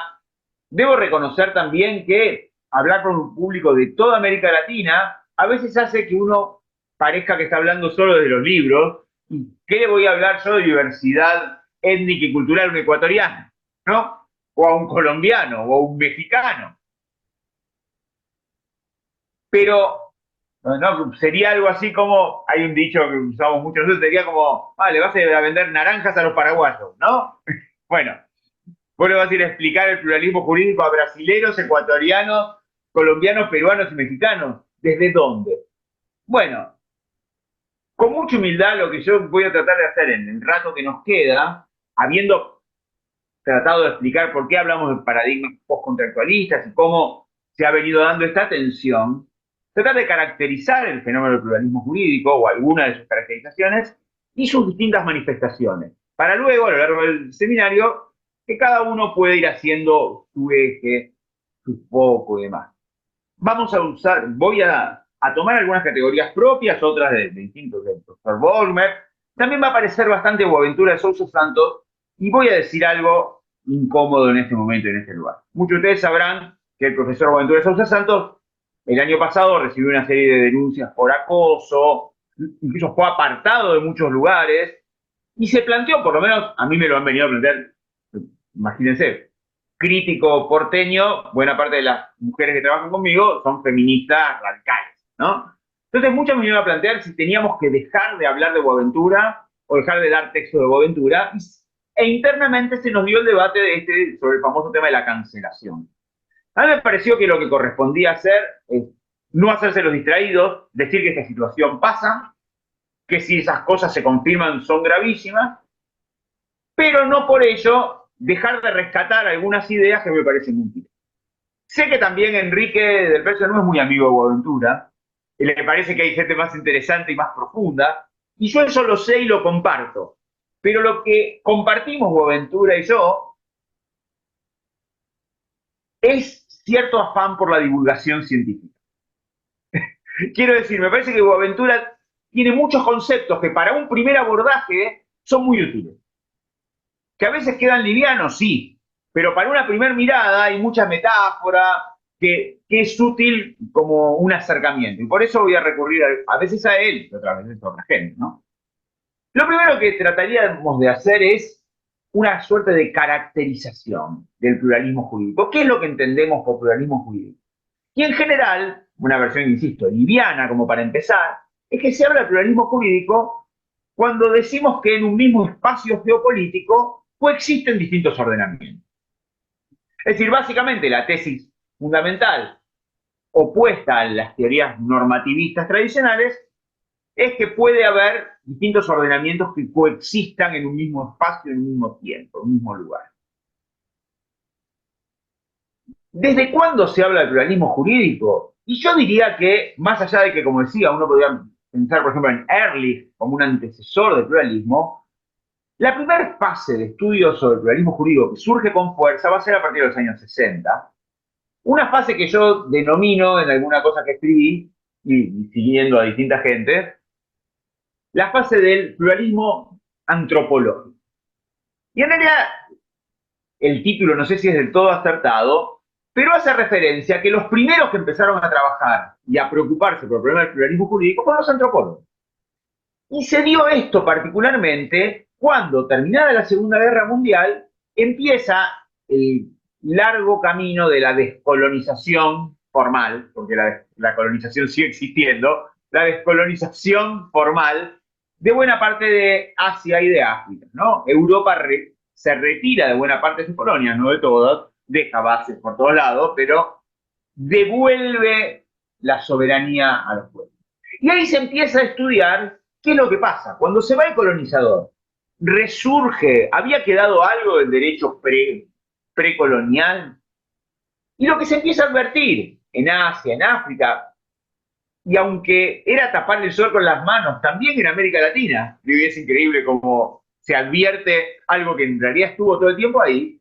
Debo reconocer también que hablar con un público de toda América Latina a veces hace que uno parezca que está hablando solo de los libros. ¿Y qué le voy a hablar yo de diversidad étnica y cultural a un ecuatoriano, ¿no? O a un colombiano, o a un mexicano? Pero no, sería algo así como, hay un dicho que usamos mucho nosotros, sería como, le vas a vender naranjas a los paraguayos, ¿no? Bueno, vos le vas a ir a explicar el pluralismo jurídico a brasileros, ecuatorianos, colombianos, peruanos y mexicanos. ¿Desde dónde? Bueno, con mucha humildad lo que yo voy a tratar de hacer en el rato que nos queda, habiendo tratado de explicar por qué hablamos de paradigmas postcontractualistas y cómo se ha venido dando esta tensión, tratar de caracterizar el fenómeno del pluralismo jurídico o alguna de sus caracterizaciones y sus distintas manifestaciones, para luego, a lo largo del seminario, que cada uno puede ir haciendo su eje, su foco y demás. Voy a tomar algunas categorías propias, otras de distintos, del profesor Volmer. También va a aparecer bastante Boaventura de Sousa Santos y voy a decir algo incómodo en este momento, en este lugar. Muchos de ustedes sabrán que el profesor Boaventura de Sousa Santos el año pasado recibió una serie de denuncias por acoso, incluso fue apartado de muchos lugares y se planteó, por lo menos a mí me lo han venido a plantear, imagínense, crítico porteño, buena parte de las mujeres que trabajan conmigo son feministas radicales, ¿no? Entonces muchas me vinieron a plantear si teníamos que dejar de hablar de Boaventura o dejar de dar texto de Boaventura, e internamente se nos dio el debate sobre el famoso tema de la cancelación. A mí me pareció que lo que correspondía hacer es no hacerse los distraídos, decir que esta situación pasa, que si esas cosas se confirman son gravísimas, pero no por ello dejar de rescatar algunas ideas que me parecen útiles. Sé que también Enrique del Percio no es muy amigo de Boaventura, y le parece que hay gente más interesante y más profunda, y yo eso lo sé y lo comparto. Pero lo que compartimos Boaventura y yo es cierto afán por la divulgación científica. Quiero decir, me parece que Boaventura tiene muchos conceptos que para un primer abordaje son muy útiles. Que a veces quedan livianos, sí, pero para una primera mirada hay mucha metáfora que es útil como un acercamiento. Y por eso voy a recurrir a veces a él y otras veces a otra gente, ¿no? Lo primero que trataríamos de hacer es una suerte de caracterización del pluralismo jurídico. ¿Qué es lo que entendemos por pluralismo jurídico? Y en general, una versión, insisto, liviana como para empezar, es que se habla de pluralismo jurídico cuando decimos que en un mismo espacio geopolítico coexisten distintos ordenamientos. Es decir, básicamente la tesis fundamental opuesta a las teorías normativistas tradicionales es que puede haber distintos ordenamientos que coexistan en un mismo espacio, en un mismo tiempo, en un mismo lugar. ¿Desde cuándo se habla de pluralismo jurídico? Y yo diría que, más allá de que, como decía, uno podría pensar, por ejemplo, en Ehrlich como un antecesor del pluralismo, la primera fase de estudio sobre el pluralismo jurídico que surge con fuerza va a ser a partir de los años 60. Una fase que yo denomino en alguna cosa que escribí, y siguiendo a distintas gentes, la fase del pluralismo antropológico. Y en realidad, el título no sé si es del todo acertado, pero hace referencia a que los primeros que empezaron a trabajar y a preocuparse por el problema del pluralismo jurídico fueron los antropólogos. Y se dio esto particularmente cuando, terminada la Segunda Guerra Mundial, empieza el largo camino de la descolonización formal, porque la colonización sigue existiendo, la descolonización formal de buena parte de Asia y de África, ¿no? Europa se retira de buena parte de sus colonias, no de todas, deja bases por todos lados, pero devuelve la soberanía a los pueblos. Y ahí se empieza a estudiar qué es lo que pasa. Cuando se va el colonizador, resurge, había quedado algo del derecho precolonial, y lo que se empieza a advertir en Asia, en África, y aunque era tapar el sol con las manos, también en América Latina, y es increíble cómo se advierte algo que en realidad estuvo todo el tiempo ahí,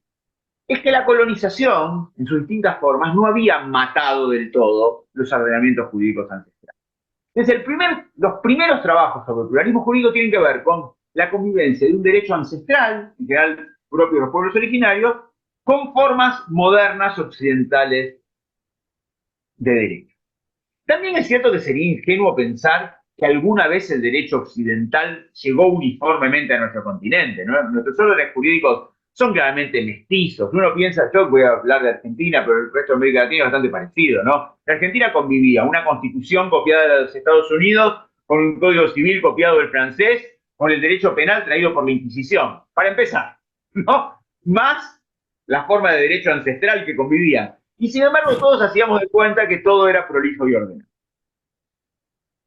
es que la colonización, en sus distintas formas, no había matado del todo los ordenamientos jurídicos ancestrales. Entonces, los primeros trabajos sobre el pluralismo jurídico tienen que ver con la convivencia de un derecho ancestral, en general propio de los pueblos originarios, con formas modernas occidentales de derecho. También es cierto que sería ingenuo pensar que alguna vez el derecho occidental llegó uniformemente a nuestro continente, ¿no? Nuestros órdenes jurídicos son claramente mestizos. Uno piensa, yo voy a hablar de Argentina, pero el resto de América Latina es bastante parecido, ¿no? La Argentina convivía una constitución copiada de los Estados Unidos, con un código civil copiado del francés, con el derecho penal traído por la Inquisición. Para empezar, ¿no? Más la forma de derecho ancestral que convivía. Y sin embargo, todos hacíamos de cuenta que todo era prolijo y ordenado.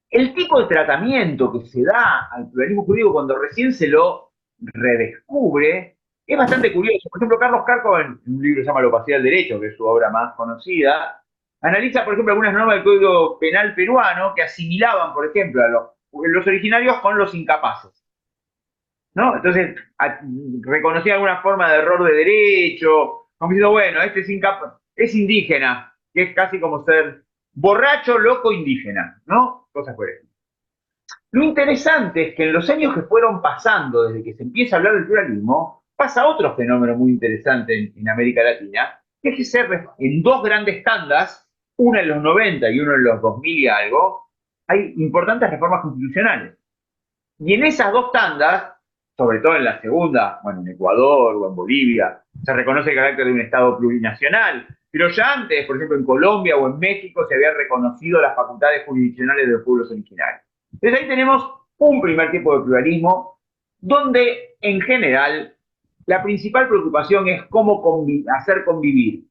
El tipo de tratamiento que se da al pluralismo jurídico cuando recién se lo redescubre es bastante curioso. Por ejemplo, Carlos Carco, en un libro que se llama La opacidad del derecho, que es su obra más conocida, analiza, por ejemplo, algunas normas del Código Penal peruano que asimilaban, por ejemplo, a los originarios con los incapaces, ¿no? Entonces, reconocía alguna forma de error de derecho, como diciendo, bueno, este es indígena, que es casi como ser borracho, loco, indígena, ¿no? Cosas por eso. Lo interesante es que en los años que fueron pasando, desde que se empieza a hablar del pluralismo, pasa otro fenómeno muy interesante en América Latina, que es que en dos grandes tandas, una en los 90 y una en los 2000 y algo, hay importantes reformas constitucionales. Y en esas dos tandas, sobre todo en la segunda, bueno, en Ecuador o en Bolivia, se reconoce el carácter de un Estado plurinacional, pero ya antes, por ejemplo, en Colombia o en México se habían reconocido las facultades jurisdiccionales de los pueblos originarios. Entonces ahí tenemos un primer tipo de pluralismo donde, en general, la principal preocupación es cómo hacer convivir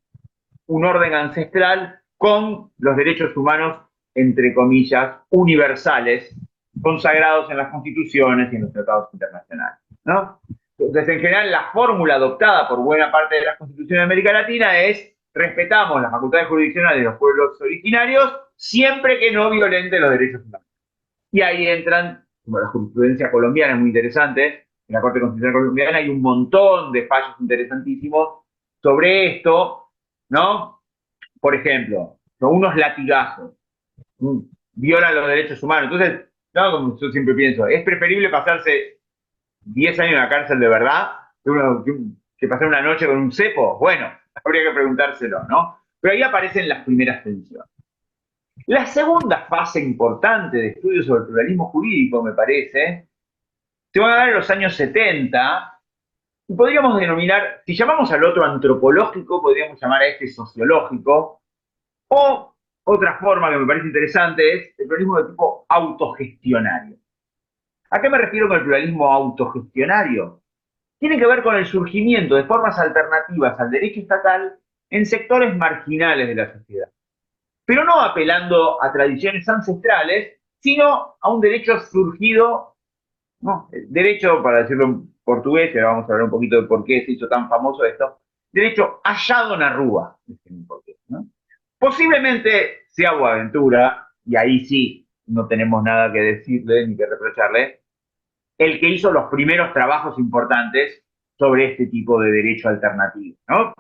un orden ancestral con los derechos humanos, entre comillas, universales, consagrados en las constituciones y en los tratados internacionales, ¿no? Entonces, en general, la fórmula adoptada por buena parte de las constituciones de América Latina es respetamos las facultades jurisdiccionales de los pueblos originarios siempre que no violenten los derechos humanos. Y ahí entran, como la jurisprudencia colombiana es muy interesante, en la Corte Constitucional colombiana hay un montón de fallos interesantísimos sobre esto, ¿no? Por ejemplo, son unos latigazos, violan los derechos humanos. Entonces, no, como yo siempre pienso, es preferible pasarse 10 años en la cárcel de verdad que que pasar una noche con un cepo? Bueno, habría que preguntárselo, ¿no? Pero ahí aparecen las primeras tensiones. La segunda fase importante de estudio sobre el pluralismo jurídico, me parece, se va a dar en los años 70, y podríamos denominar, si llamamos al otro antropológico, podríamos llamar a este sociológico, o otra forma que me parece interesante es el pluralismo de tipo autogestionario. ¿A qué me refiero con el pluralismo autogestionario? Tiene que ver con el surgimiento de formas alternativas al derecho estatal en sectores marginales de la sociedad, pero no apelando a tradiciones ancestrales, sino a un derecho surgido, ¿no? Derecho, para decirlo en portugués, ahora vamos a hablar un poquito de por qué se hizo tan famoso esto, derecho hallado na rúa, ¿no? Posiblemente sea Boaventura, y ahí sí no tenemos nada que decirle ni que reprocharle, el que hizo los primeros trabajos importantes sobre este tipo de derecho alternativo, ¿no?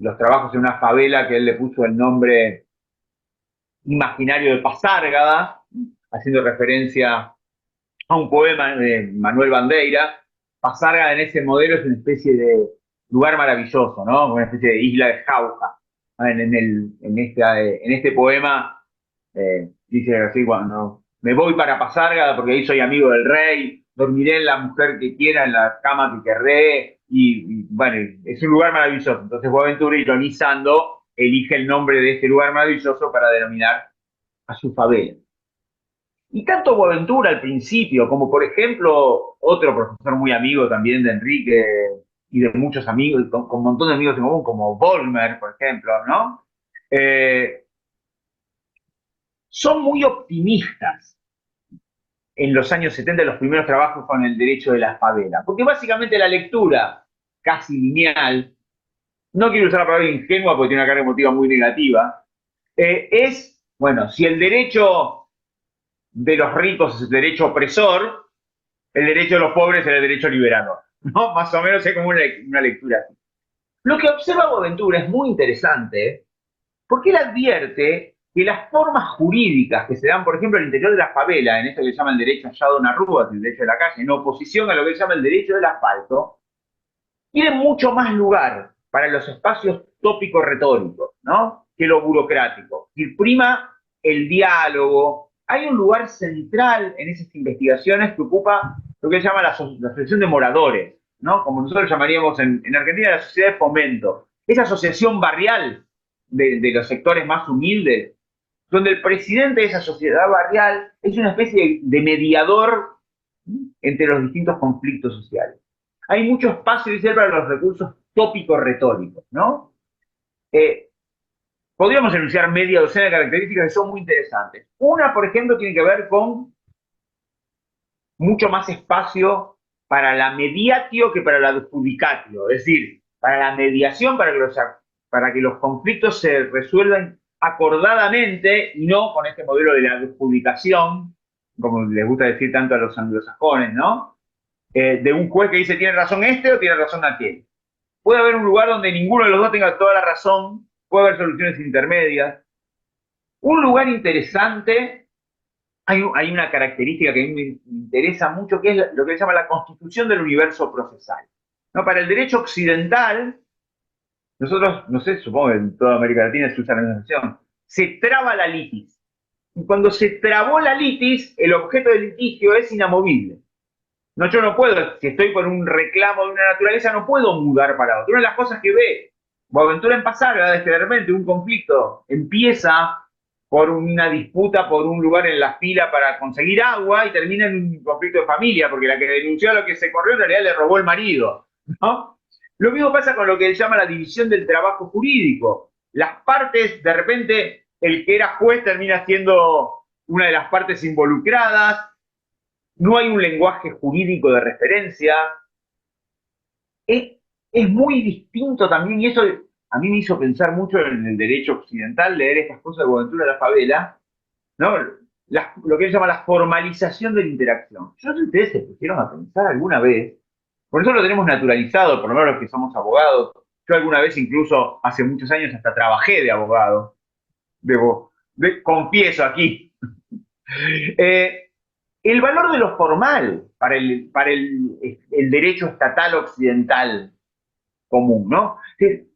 Los trabajos en una favela que él le puso el nombre imaginario de Pasárgada, haciendo referencia a un poema de Manuel Bandeira. Pasárgada en ese modelo es una especie de lugar maravilloso, ¿no? Una especie de isla de Jauja. En este poema dice así, cuando me voy para Pasárgada porque ahí soy amigo del rey, dormiré en la mujer que quiera, en la cama que querré, y bueno, es un lugar maravilloso. Entonces Boaventura, ironizando, elige el nombre de este lugar maravilloso para denominar a su favela. Y tanto Boaventura al principio, como por ejemplo otro profesor muy amigo también de Enrique y de muchos amigos, con un montón de amigos en común, como Volmer, por ejemplo, ¿no? Son muy optimistas en los años 70, los primeros trabajos con el derecho de la favela, porque básicamente la lectura casi lineal, no quiero usar la palabra ingenua porque tiene una carga emotiva muy negativa, es, bueno, si el derecho de los ricos es el derecho opresor, el derecho de los pobres es el derecho liberador, ¿no? Más o menos es como una lectura así. Lo que observa Boaventura es muy interesante, porque él advierte que las formas jurídicas que se dan, por ejemplo, al interior de la favela, en esto que se llama el derecho hallado en la rúa, el derecho de la calle, en oposición a lo que se llama el derecho del asfalto, tienen mucho más lugar para los espacios tópicos retóricos, ¿no? Que lo burocrático. Y prima el diálogo. Hay un lugar central en esas investigaciones que ocupa lo que se llama la asociación de moradores, ¿no? Como nosotros llamaríamos en Argentina la sociedad de fomento. Esa asociación barrial de los sectores más humildes, donde el presidente de esa sociedad barrial es una especie de mediador entre los distintos conflictos sociales. Hay mucho espacio, dice él, para los recursos tópicos retóricos, ¿no? Podríamos enunciar media docena de características que son muy interesantes. Una, por ejemplo, tiene que ver con mucho más espacio para la mediatio que para la adjudicatio, es decir, para la mediación, para que los conflictos se resuelvan acordadamente y no con este modelo de la adjudicación, como les gusta decir tanto a los anglosajones, ¿no? De un juez que dice tiene razón este o tiene razón aquel. Puede haber un lugar donde ninguno de los dos tenga toda la razón, puede haber soluciones intermedias. Un lugar interesante, hay una característica que a mí me interesa mucho, que es lo que se llama la constitución del universo procesal. ¿No? Para el derecho occidental, nosotros, no sé, supongo que en toda América Latina se usa la misma expresión, se traba la litis. Y cuando se trabó la litis, el objeto del litigio es inamovible. No, yo no puedo, si estoy por un reclamo de una naturaleza, no puedo mudar para otro. Una de las cosas que ve Boaventura en Pasárgada es que de repente un conflicto empieza por una disputa por un lugar en la fila para conseguir agua y termina en un conflicto de familia, porque la que denunció a lo que se corrió en realidad le robó el marido, ¿no? Lo mismo pasa con lo que él llama la división del trabajo jurídico. Las partes, de repente, el que era juez termina siendo una de las partes involucradas. No hay un lenguaje jurídico de referencia. Es muy distinto también, y eso a mí me hizo pensar mucho en el derecho occidental, leer estas cosas de Boaventura de la favela, ¿no? Lo que él llama la formalización de la interacción. Yo no sé si ustedes se pusieron a pensar alguna vez, por eso lo tenemos naturalizado, por lo menos los que somos abogados. Yo alguna vez, incluso hace muchos años, hasta trabajé de abogado. Confieso aquí. El valor de lo formal para el derecho estatal occidental común, ¿no?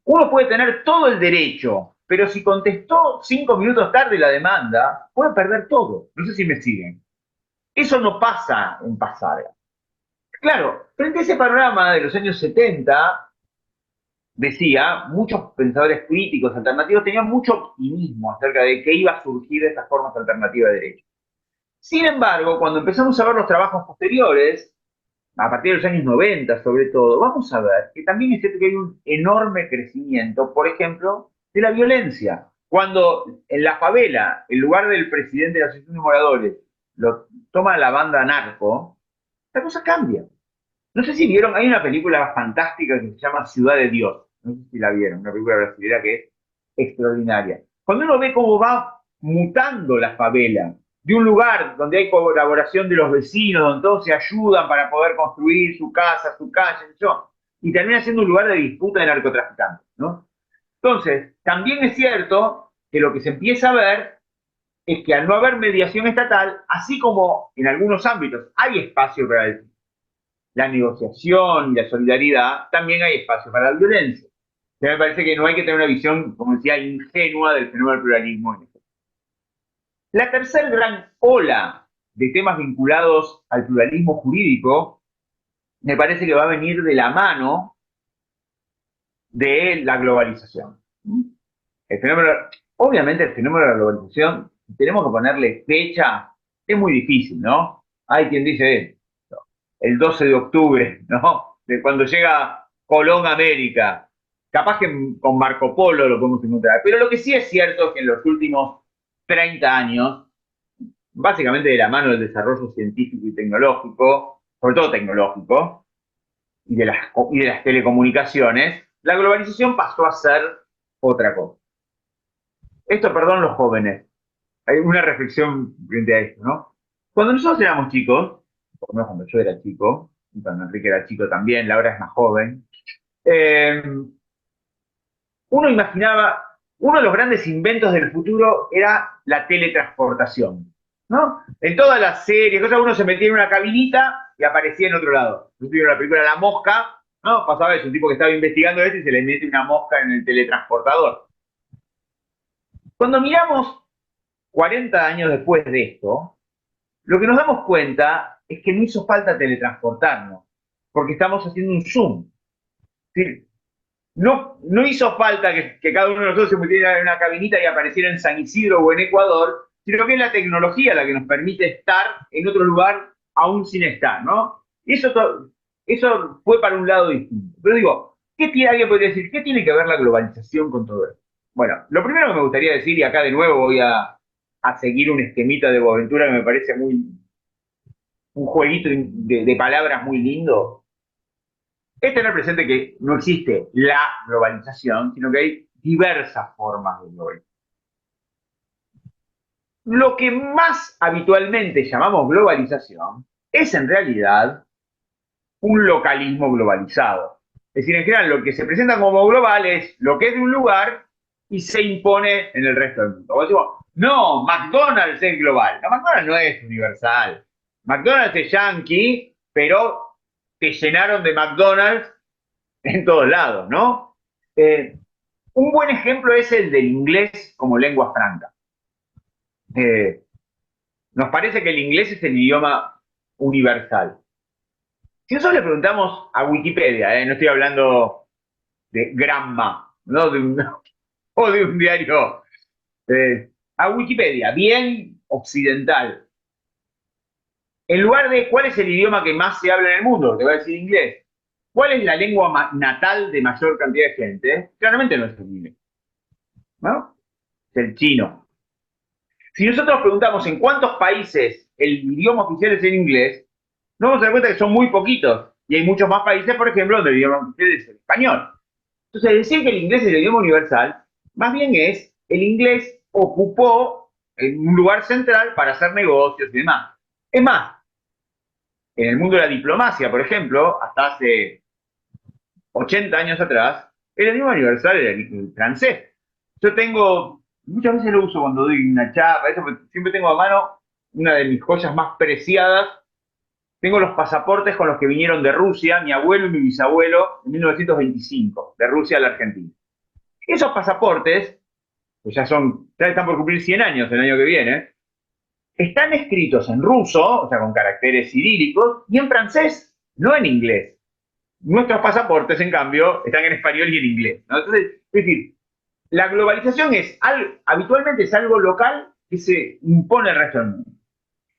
Uno puede tener todo el derecho, pero si contestó 5 minutos tarde la demanda, puede perder todo. No sé si me siguen. Eso no pasa en Pasaga. Claro, frente a ese panorama de los años 70, decía, muchos pensadores críticos alternativos tenían mucho optimismo acerca de que iba a surgir de estas formas alternativas de derecho. Sin embargo, cuando empezamos a ver los trabajos posteriores, a partir de los años 90 sobre todo, vamos a ver que también es cierto que hay un enorme crecimiento, por ejemplo, de la violencia. Cuando en la favela, en lugar del presidente de la Asociación de Moradores, lo toma la banda narco, la cosa cambia. No sé si vieron, hay una película fantástica que se llama Ciudad de Dios. No sé si la vieron, una película brasileña que es extraordinaria. Cuando uno ve cómo va mutando la favela, de un lugar donde hay colaboración de los vecinos, donde todos se ayudan para poder construir su casa, su calle, y termina siendo un lugar de disputa de narcotraficantes, ¿no? Entonces, también es cierto que lo que se empieza a ver es que al no haber mediación estatal, así como en algunos ámbitos hay espacio para la negociación y la solidaridad, también hay espacio para la violencia. O sea, me parece que no hay que tener una visión, como decía, ingenua del fenómeno del pluralismo. La tercera gran ola de temas vinculados al pluralismo jurídico me parece que va a venir de la mano de la globalización. El fenómeno, obviamente el fenómeno de la globalización, si tenemos que ponerle fecha, es muy difícil, ¿no? Hay quien dice el 12 de octubre, ¿no? De cuando llega Colón a América. Capaz que con Marco Polo lo podemos encontrar. Pero lo que sí es cierto es que en los últimos 30 años, básicamente de la mano del desarrollo científico y tecnológico, sobre todo tecnológico, y de las telecomunicaciones, la globalización pasó a ser otra cosa. Esto, perdón, los jóvenes. Hay una reflexión frente a esto, ¿no? Cuando nosotros éramos chicos, por lo menos cuando yo era chico, y cuando Enrique era chico también, Laura es más joven, uno imaginaba, uno de los grandes inventos del futuro era la teletransportación, ¿no? En todas las series, uno se metía en una cabinita y aparecía en otro lado. Yo vi la película La Mosca, ¿no? Pasaba eso, un tipo que estaba investigando esto y se le mete una mosca en el teletransportador. Cuando miramos 40 años después de esto, lo que nos damos cuenta es que no hizo falta teletransportarnos, porque estamos haciendo un zoom. ¿Sí? No hizo falta que cada uno de nosotros se metiera en una cabinita y apareciera en San Isidro o en Ecuador, sino que es la tecnología la que nos permite estar en otro lugar aún sin estar, ¿no? Y eso fue para un lado distinto. Pero digo, alguien podría decir, ¿qué tiene que ver la globalización con todo esto? Bueno, lo primero que me gustaría decir, y acá de nuevo voy a seguir un esquemita de Boaventura que me parece un jueguito de palabras muy lindo, es tener presente que no existe la globalización, sino que hay diversas formas de globalización. Lo que más habitualmente llamamos globalización es en realidad un localismo globalizado. Es decir, en general lo que se presenta como global es lo que es de un lugar y se impone en el resto del mundo. O decimos, no, McDonald's es global. No, McDonald's no es universal. McDonald's es yankee, pero te llenaron de McDonald's en todos lados, ¿no? Un buen ejemplo es el del inglés como lengua franca. Nos parece que el inglés es el idioma universal. Si nosotros le preguntamos a Wikipedia, no estoy hablando de Gramma, ¿no? O de un diario, a Wikipedia, bien occidental, en lugar de cuál es el idioma que más se habla en el mundo, te va a decir inglés, ¿cuál es la lengua natal de mayor cantidad de gente? Claramente no es el inglés, ¿no? Es el chino. Si nosotros preguntamos en cuántos países el idioma oficial es el inglés, nos vamos a dar cuenta que son muy poquitos. Y hay muchos más países, por ejemplo, donde el idioma oficial es el español. Entonces, decir que el inglés es el idioma universal, más bien es, el inglés ocupó un lugar central para hacer negocios y demás. Es más, en el mundo de la diplomacia, por ejemplo, hasta hace 80 años atrás, el idioma universal era el francés. Yo muchas veces lo uso cuando doy una charla, siempre tengo a mano una de mis joyas más preciadas, tengo los pasaportes con los que vinieron de Rusia, mi abuelo y mi bisabuelo, en 1925, de Rusia a la Argentina. Esos pasaportes, pues ya están por cumplir 100 años el año que viene, están escritos en ruso, o sea, con caracteres cirílicos, y en francés, no en inglés. Nuestros pasaportes, en cambio, están en español y en inglés, ¿no? Entonces, es decir, la globalización habitualmente es algo local que se impone al resto del mundo.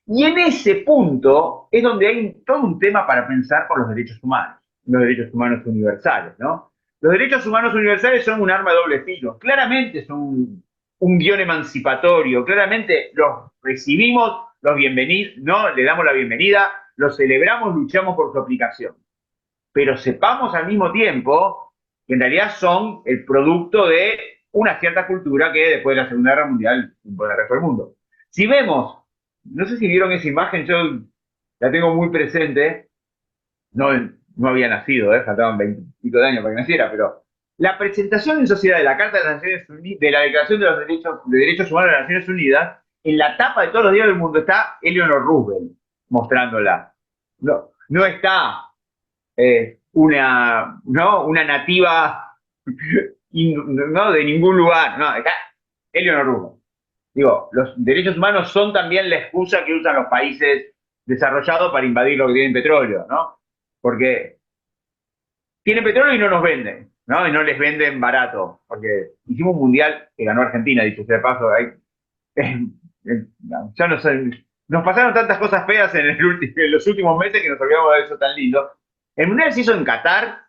Y en ese punto es donde hay todo un tema para pensar por los derechos humanos universales, ¿no? Los derechos humanos universales son un arma de doble filo, claramente son un guión emancipatorio, claramente los recibimos, ¿no? Le damos la bienvenida, los celebramos, luchamos por su aplicación. Pero sepamos al mismo tiempo que en realidad son el producto de una cierta cultura que después de la Segunda Guerra Mundial impone al resto del mundo. Si vemos, no sé si vieron esa imagen, yo la tengo muy presente, no había nacido, faltaban 20 y pico de años para que naciera, pero la presentación en sociedad de la Carta de las Naciones Unidas, de la Declaración de los Derechos Humanos de las Naciones Unidas, en la tapa de todos los diarios del mundo está Eleanor Roosevelt mostrándola. No está una nativa no, de ningún lugar, no, está Eleanor Roosevelt. Digo, los derechos humanos son también la excusa que usan los países desarrollados para invadir lo que tienen petróleo, ¿no? Porque tienen petróleo y no nos venden, ¿no? Y no les venden barato, porque hicimos un mundial que ganó Argentina, dicho sea de paso, ya no sé, nos pasaron tantas cosas feas en los últimos meses que nos olvidamos de eso tan lindo. El mundial se hizo en Qatar,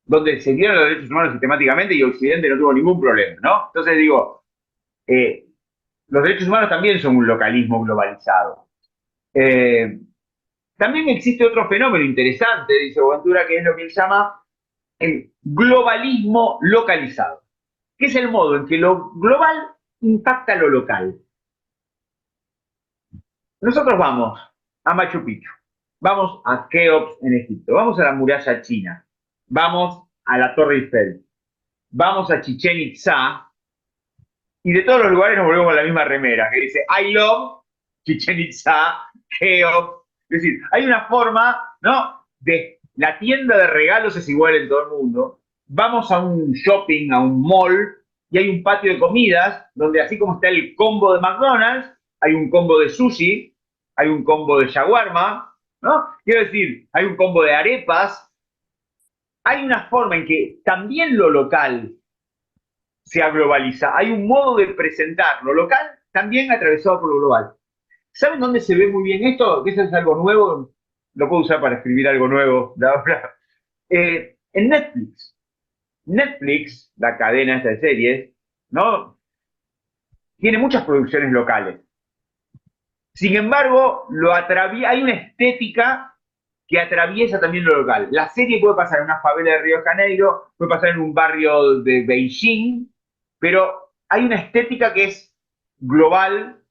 donde se dieron los derechos humanos sistemáticamente y Occidente no tuvo ningún problema, ¿no? Entonces digo, los derechos humanos también son un localismo globalizado. También existe otro fenómeno interesante, dice Boaventura, que es lo que él llama el globalismo localizado, que es el modo en que lo global impacta lo local. Nosotros vamos a Machu Picchu, vamos a Keops en Egipto, vamos a la muralla china, vamos a la Torre Eiffel, vamos a Chichén Itzá, y de todos los lugares nos volvemos con la misma remera, que dice I love Chichén Itzá, Keops. Es decir, hay una forma, ¿no? De la tienda de regalos es igual en todo el mundo. Vamos a un shopping, a un mall, y hay un patio de comidas, donde así como está el combo de McDonald's, hay un combo de sushi, hay un combo de shawarma, ¿no? Quiero decir, hay un combo de arepas. Hay una forma en que también lo local se globaliza. Hay un modo de presentar lo local también atravesado por lo global. ¿Saben dónde se ve muy bien esto? Que eso es algo nuevo. Lo puedo usar para escribir algo nuevo de ahora. En Netflix. Netflix, la cadena esta de series, ¿no? Tiene muchas producciones locales. Sin embargo, hay una estética que atraviesa también lo local. La serie puede pasar en una favela de Río de Janeiro, puede pasar en un barrio de Beijing, pero hay una estética que es global,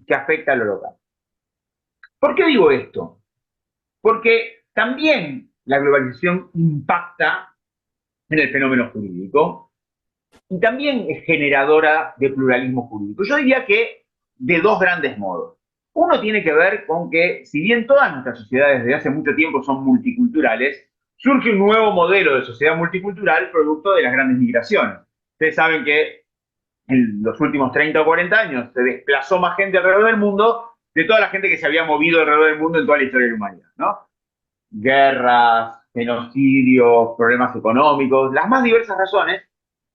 que afecta a lo local. ¿Por qué digo esto? Porque también la globalización impacta en el fenómeno jurídico y también es generadora de pluralismo jurídico. Yo diría que de dos grandes modos. Uno tiene que ver con que, si bien todas nuestras sociedades desde hace mucho tiempo son multiculturales, surge un nuevo modelo de sociedad multicultural producto de las grandes migraciones. Ustedes saben que en los últimos 30 o 40 años se desplazó más gente alrededor del mundo de toda la gente que se había movido alrededor del mundo en toda la historia de la humanidad, ¿no? Guerras, genocidios, problemas económicos, las más diversas razones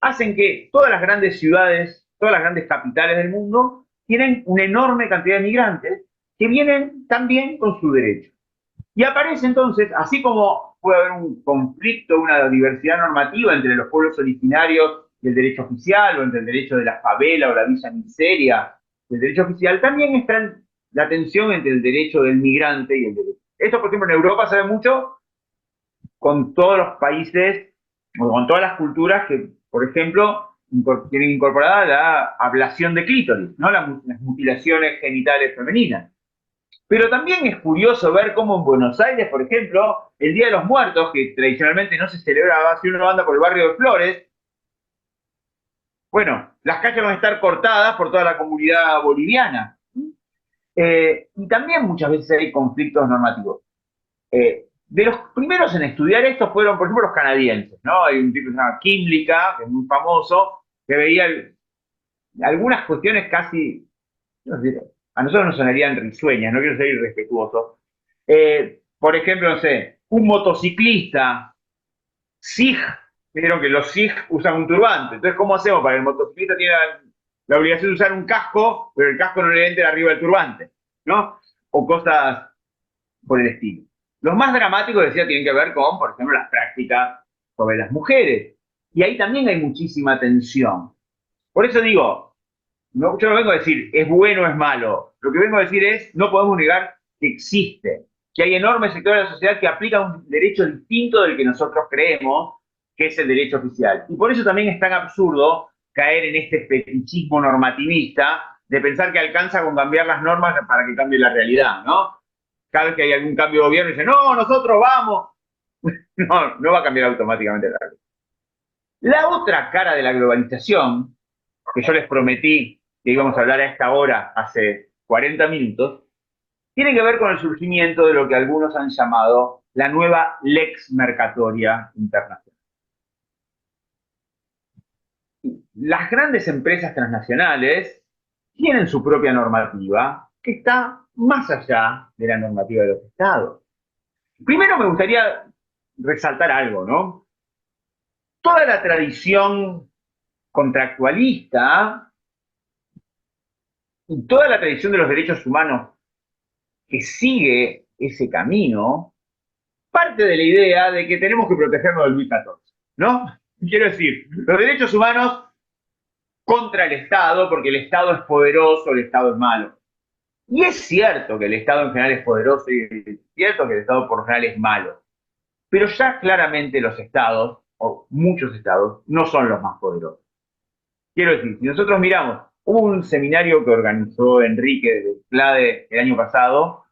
hacen que todas las grandes ciudades, todas las grandes capitales del mundo tienen una enorme cantidad de migrantes que vienen también con su derecho. Y aparece entonces, así como puede haber un conflicto, una diversidad normativa entre los pueblos originarios y el derecho oficial, o entre el derecho de la favela o la villa miseria y el derecho oficial, también está la tensión entre el derecho del migrante y el derecho. Esto, por ejemplo, en Europa se ve mucho con todos los países, o con todas las culturas que, por ejemplo, tienen incorporada la ablación de clítoris, ¿no? Las mutilaciones genitales femeninas. Pero también es curioso ver cómo en Buenos Aires, por ejemplo, el Día de los Muertos, que tradicionalmente no se celebraba, si uno anda por el barrio de Flores, bueno, las calles van a estar cortadas por toda la comunidad boliviana. Y también muchas veces hay conflictos normativos. De los primeros en estudiar esto fueron, por ejemplo, los canadienses, ¿no? Hay un tipo que se llama Kimlicka, que es muy famoso, que veía algunas cuestiones casi, no sé, a nosotros nos sonarían risueñas, no quiero ser irrespetuoso. Por ejemplo, no sé, un motociclista Sikh, vieron que los Sikh usan un turbante. Entonces, ¿cómo hacemos para que el motociclista tiene la obligación de usar un casco, pero el casco no le entre arriba del turbante, ¿no? O cosas por el estilo. Los más dramáticos, decía, tienen que ver con, por ejemplo, las prácticas sobre las mujeres. Y ahí también hay muchísima tensión. Por eso digo, no, yo no vengo a decir es bueno o es malo. Lo que vengo a decir es, no podemos negar que existe, que hay enormes sectores de la sociedad que aplican un derecho distinto del que nosotros creemos que es el derecho oficial. Y por eso también es tan absurdo caer en este fetichismo normativista de pensar que alcanza con cambiar las normas para que cambie la realidad, ¿no? Cada vez que hay algún cambio de gobierno, dicen, no, nosotros vamos. No, no va a cambiar automáticamente la realidad. La otra cara de la globalización, que yo les prometí que íbamos a hablar a esta hora hace 40 minutos, tiene que ver con el surgimiento de lo que algunos han llamado la nueva lex mercatoria internacional. Las grandes empresas transnacionales tienen su propia normativa que está más allá de la normativa de los estados. Primero me gustaría resaltar algo, ¿no? Toda la tradición contractualista y toda la tradición de los derechos humanos que sigue ese camino parte de la idea de que tenemos que protegernos del Luis XIV, ¿no? Quiero decir, los derechos humanos contra el Estado, porque el Estado es poderoso, el Estado es malo. Y es cierto que el Estado en general es poderoso y es cierto que el Estado por lo general es malo. Pero ya claramente los estados, o muchos estados, no son los más poderosos. Quiero decir, si nosotros miramos, hubo un seminario que organizó Enrique de Plade el año pasado,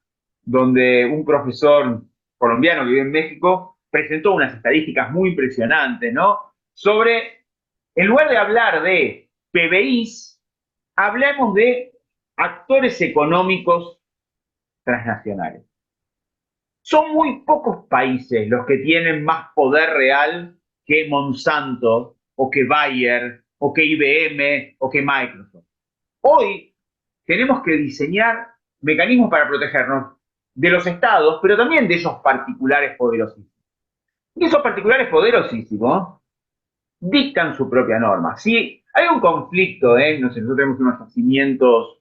donde un profesor colombiano que vive en México presentó unas estadísticas muy impresionantes, ¿no? Sobre, en lugar de hablar de PBIs, hablemos de actores económicos transnacionales. Son muy pocos países los que tienen más poder real que Monsanto, o que Bayer, o que IBM, o que Microsoft. Hoy tenemos que diseñar mecanismos para protegernos de los estados, pero también de esos particulares poderosísimos. Y esos particulares poderosísimos dictan su propia norma. Si hay un conflicto, no sé, nosotros tenemos unos yacimientos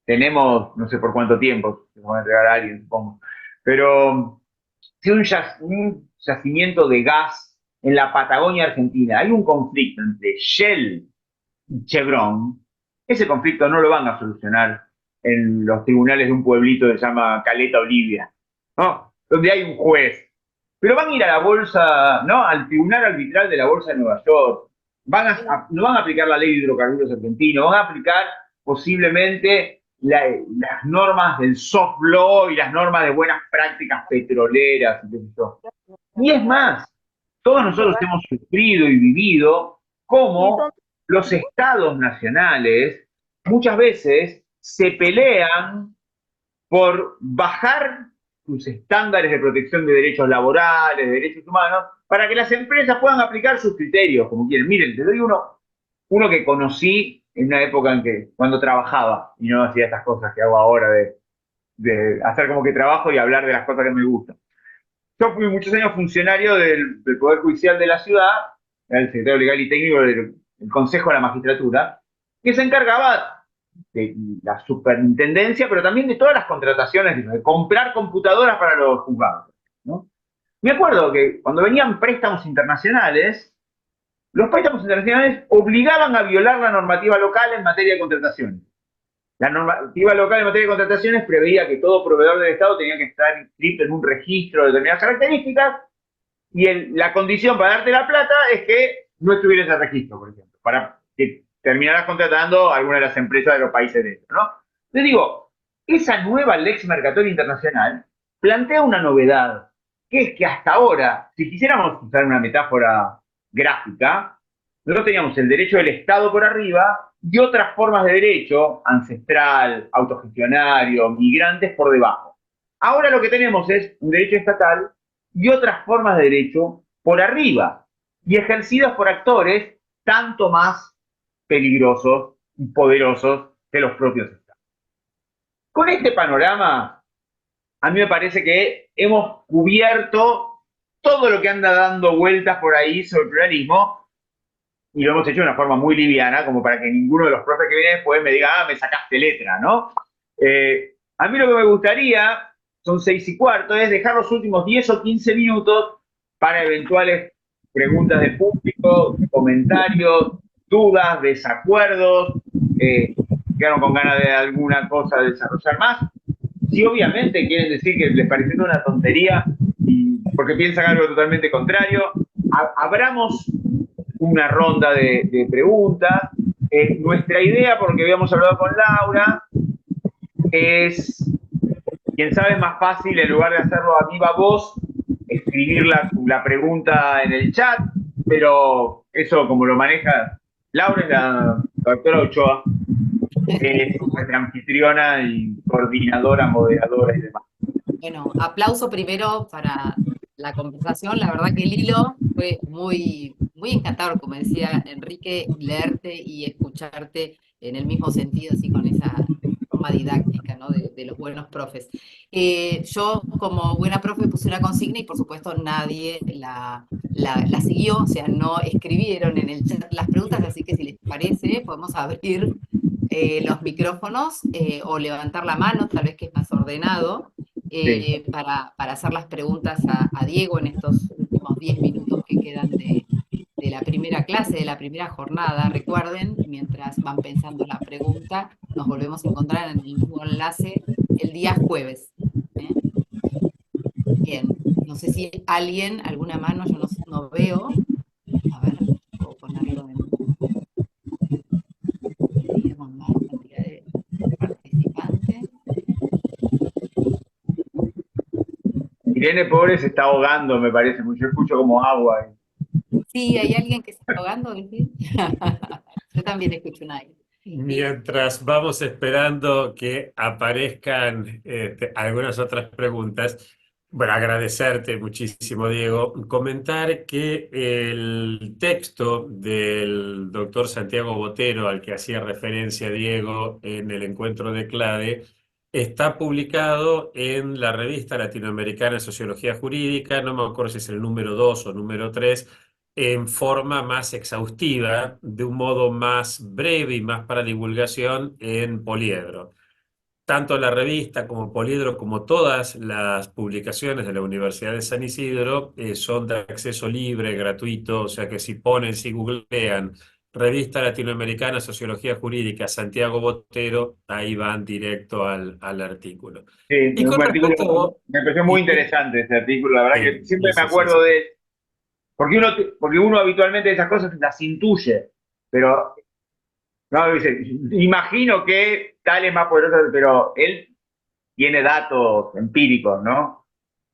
tenemos, no sé por cuánto tiempo, se va a entregar a alguien, supongo, pero si un yacimiento de gas en la Patagonia Argentina, hay un conflicto entre Shell y Chevron, ese conflicto no lo van a solucionar en los tribunales de un pueblito que se llama Caleta, Olivia, ¿no? Donde hay un juez. Pero van a ir a la bolsa, ¿no? Al tribunal arbitral de la bolsa de Nueva York. No van a aplicar la ley de hidrocarburos argentinos, van a aplicar posiblemente las normas del soft law y las normas de buenas prácticas petroleras. Y es más, todos nosotros hemos sufrido y vivido cómo los estados nacionales muchas veces se pelean por bajar sus estándares de protección de derechos laborales, de derechos humanos, para que las empresas puedan aplicar sus criterios como quieren. Miren, les doy uno que conocí en una época en que, cuando trabajaba, y no hacía estas cosas que hago ahora de hacer como que trabajo y hablar de las cosas que me gustan. Yo fui muchos años funcionario del Poder Judicial de la ciudad, era el secretario legal y técnico del Consejo de la Magistratura, que se encargaba de la superintendencia, pero también de todas las contrataciones, de comprar computadoras para los juzgados, ¿no? Me acuerdo que cuando venían préstamos internacionales, los préstamos internacionales obligaban a violar la normativa local en materia de contrataciones. La normativa local en materia de contrataciones preveía que todo proveedor del Estado tenía que estar inscrito en un registro de determinadas características, y la condición para darte la plata es que no estuviera ese registro, por ejemplo, para que terminaras contratando a alguna de las empresas de los países de esto, ¿no? Les digo, esa nueva Lex Mercatoria Internacional plantea una novedad, que es que hasta ahora, si quisiéramos usar una metáfora gráfica, nosotros teníamos el derecho del Estado por arriba y otras formas de derecho, ancestral, autogestionario, migrantes, por debajo. Ahora lo que tenemos es un derecho estatal y otras formas de derecho por arriba, y ejercidas por actores tanto más peligrosos y poderosos que los propios estados. Con este panorama, a mí me parece que hemos cubierto todo lo que anda dando vueltas por ahí sobre el pluralismo, y lo hemos hecho de una forma muy liviana, como para que ninguno de los profes que viene después me diga, ah, me sacaste letra, ¿no? A mí lo que me gustaría, son 6:15, es dejar los últimos 10 o 15 minutos para eventuales preguntas del público, comentarios, dudas, desacuerdos, quedaron con ganas de alguna cosa desarrollar más. Si obviamente quieren decir que les pareció una tontería y porque piensan algo totalmente contrario, abramos una ronda de preguntas. Nuestra idea, por lo que habíamos hablado con Laura, es, quién sabe, es más fácil, en lugar de hacerlo a viva voz, escribir la pregunta en el chat, pero eso como lo maneja Laura, es la doctora Ochoa, es nuestra anfitriona y coordinadora, moderadora y demás. Bueno, aplauso primero para la conversación. La verdad que el hilo fue muy, muy encantador, como decía Enrique, leerte y escucharte en el mismo sentido, así con esa forma didáctica, ¿no? de los buenos profes. Yo, como buena profe, puse una consigna y por supuesto nadie la siguió, o sea, no escribieron en el chat las preguntas, así que si les parece, podemos abrir los micrófonos o levantar la mano, tal vez que es más ordenado Sí. para hacer las preguntas a Diego en estos últimos 10 minutos que quedan de la primera clase, de la primera jornada. Recuerden, mientras van pensando la pregunta, nos volvemos a encontrar en el mismo enlace el día jueves. ¿Eh? Bien, no sé si alguien, alguna mano, yo no veo. A ver, puedo ponerlo con más cantidad de participantes. Irene, pobre, se está ahogando, me parece, porque yo escucho como agua. Sí, hay alguien que se está ahogando, ¿decís? Yo también escucho un aire. Mientras vamos esperando que aparezcan algunas otras preguntas, bueno, agradecerte muchísimo, Diego. Comentar que el texto del doctor Santiago Botero, al que hacía referencia Diego en el encuentro de CLADE, está publicado en la revista latinoamericana de Sociología Jurídica, no me acuerdo si es el número 2 o número 3, en forma más exhaustiva, de un modo más breve y más para divulgación en Poliedro. Tanto la revista como Poliedro, como todas las publicaciones de la Universidad de San Isidro, son de acceso libre, gratuito, o sea que si googlean Revista Latinoamericana Sociología Jurídica Santiago Botero, ahí van directo al artículo. Sí, Y con un artículo, respecto a vos, me pareció muy interesante ese artículo, la verdad que sí, siempre sí, me sí, sí, acuerdo sí. de, porque uno habitualmente esas cosas las intuye, pero no, dice, imagino que tal es más poderoso, pero él tiene datos empíricos, ¿no?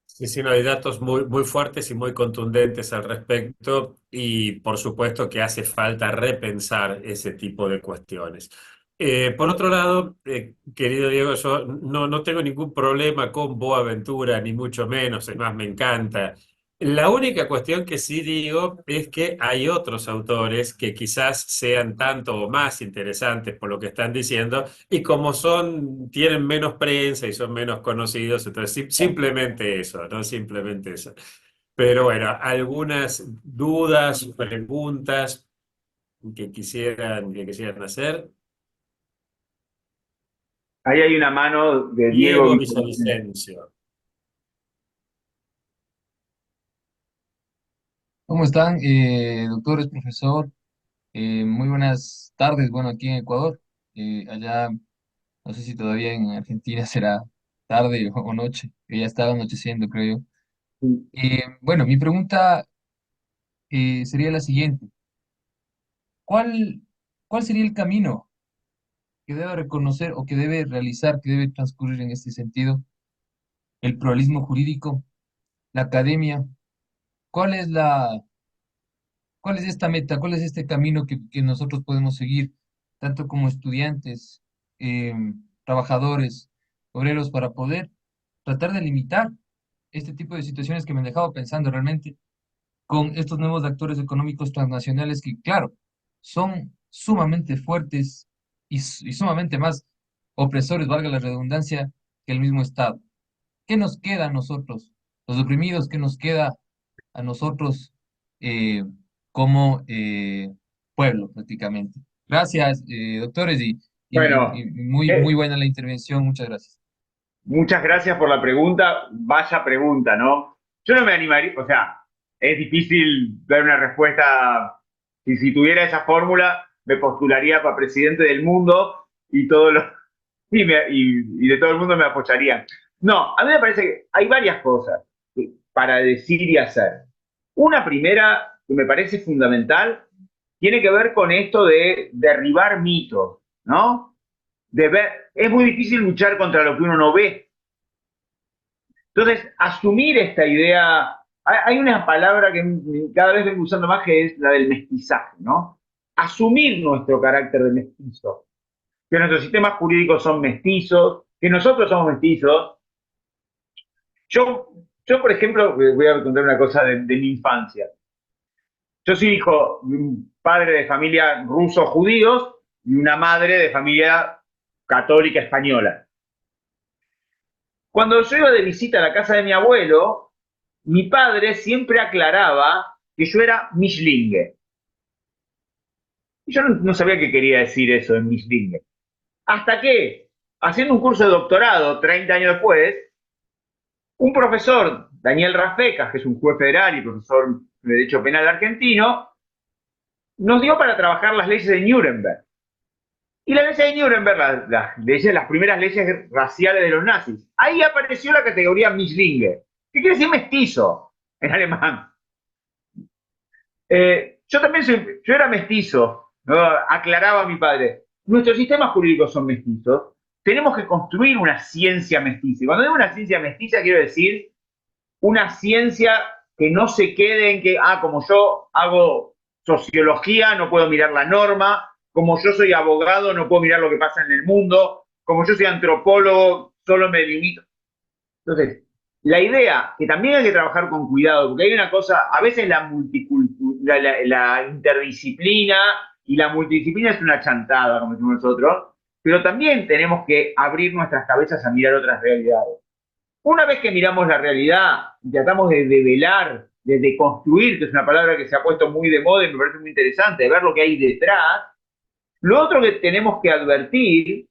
Sí, sí, no, hay datos muy, muy fuertes y muy contundentes al respecto y por supuesto que hace falta repensar ese tipo de cuestiones. Por otro lado, querido Diego, yo no tengo ningún problema con Boaventura, ni mucho menos, es más, me encanta. La única cuestión que sí digo es que hay otros autores que quizás sean tanto o más interesantes por lo que están diciendo y como tienen menos prensa y son menos conocidos, entonces simplemente eso, ¿no? Simplemente eso. Pero bueno, algunas dudas, preguntas que quisieran hacer. Ahí hay una mano de Diego Diego Villavicencio. Villavicencio. ¿Cómo están, doctores, profesor? Muy buenas tardes, bueno, aquí en Ecuador. Allá, no sé si todavía en Argentina será tarde o noche, que ya está anocheciendo, creo yo. Bueno, mi pregunta sería la siguiente. ¿Cuál, cuál sería el camino que debe reconocer o que debe realizar, que debe transcurrir en este sentido el pluralismo jurídico, la academia? ¿Cuál es ¿Cuál es esta meta? ¿Cuál es este camino que nosotros podemos seguir, tanto como estudiantes, trabajadores, obreros, para poder tratar de limitar este tipo de situaciones que me han dejado pensando realmente con estos nuevos actores económicos transnacionales que, claro, son sumamente fuertes y sumamente más opresores, valga la redundancia, que el mismo Estado. ¿Qué nos queda a nosotros, los oprimidos? ¿Qué nos queda a nosotros eh, como pueblo, prácticamente? Gracias, doctores, Bueno, y muy, muy eh, buena la intervención. Muchas gracias. muchas gracias por la pregunta. Vaya pregunta, ¿no? Yo no me animaría, o sea, es difícil dar una respuesta. Si tuviera esa fórmula, me postularía para presidente del mundo y todos los y de todo el mundo me apoyarían. No, a mí me parece que hay varias cosas para decir y hacer. Una primera que me parece fundamental tiene que ver con esto de derribar mitos, ¿no? De ver, es muy difícil luchar contra lo que uno no ve. Entonces, asumir esta idea, hay una palabra que cada vez vengo usando más que es la del mestizaje, ¿no? Asumir nuestro carácter de mestizo, que nuestros sistemas jurídicos son mestizos, que nosotros somos mestizos. Yo, yo por ejemplo, voy a contar una cosa de mi infancia. Yo soy hijo de un padre de familia ruso-judíos y una madre de familia católica española. Cuando yo iba de visita a la casa de mi abuelo, mi padre siempre aclaraba que yo era Mischlinge. Y yo no sabía qué quería decir eso en Mischlinge. Hasta que, haciendo un curso de doctorado 30 años después, un profesor, Daniel Rafecas, que es un juez federal y profesor de Derecho Penal argentino, nos dio para trabajar las leyes de Nuremberg. Y la ley de Nuremberg, las primeras leyes raciales de los nazis. Ahí apareció la categoría Mischlinge, que quiere decir mestizo en alemán. Yo también yo era mestizo, ¿no? Aclaraba a mi padre. Nuestros sistemas jurídicos son mestizos. Tenemos que construir una ciencia mestiza. Y cuando digo una ciencia mestiza, quiero decir una ciencia que no se quede en que, como yo hago sociología, no puedo mirar la norma, como yo soy abogado, no puedo mirar lo que pasa en el mundo, como yo soy antropólogo, solo me limito. Entonces, la idea, que también hay que trabajar con cuidado, porque hay una cosa, a veces la interdisciplina y la multidisciplina es una chantada, como decimos nosotros, pero también tenemos que abrir nuestras cabezas a mirar otras realidades. Una vez que miramos la realidad y tratamos de develar, de deconstruir, que es una palabra que se ha puesto muy de moda y me parece muy interesante, de ver lo que hay detrás, lo otro que tenemos que advertir,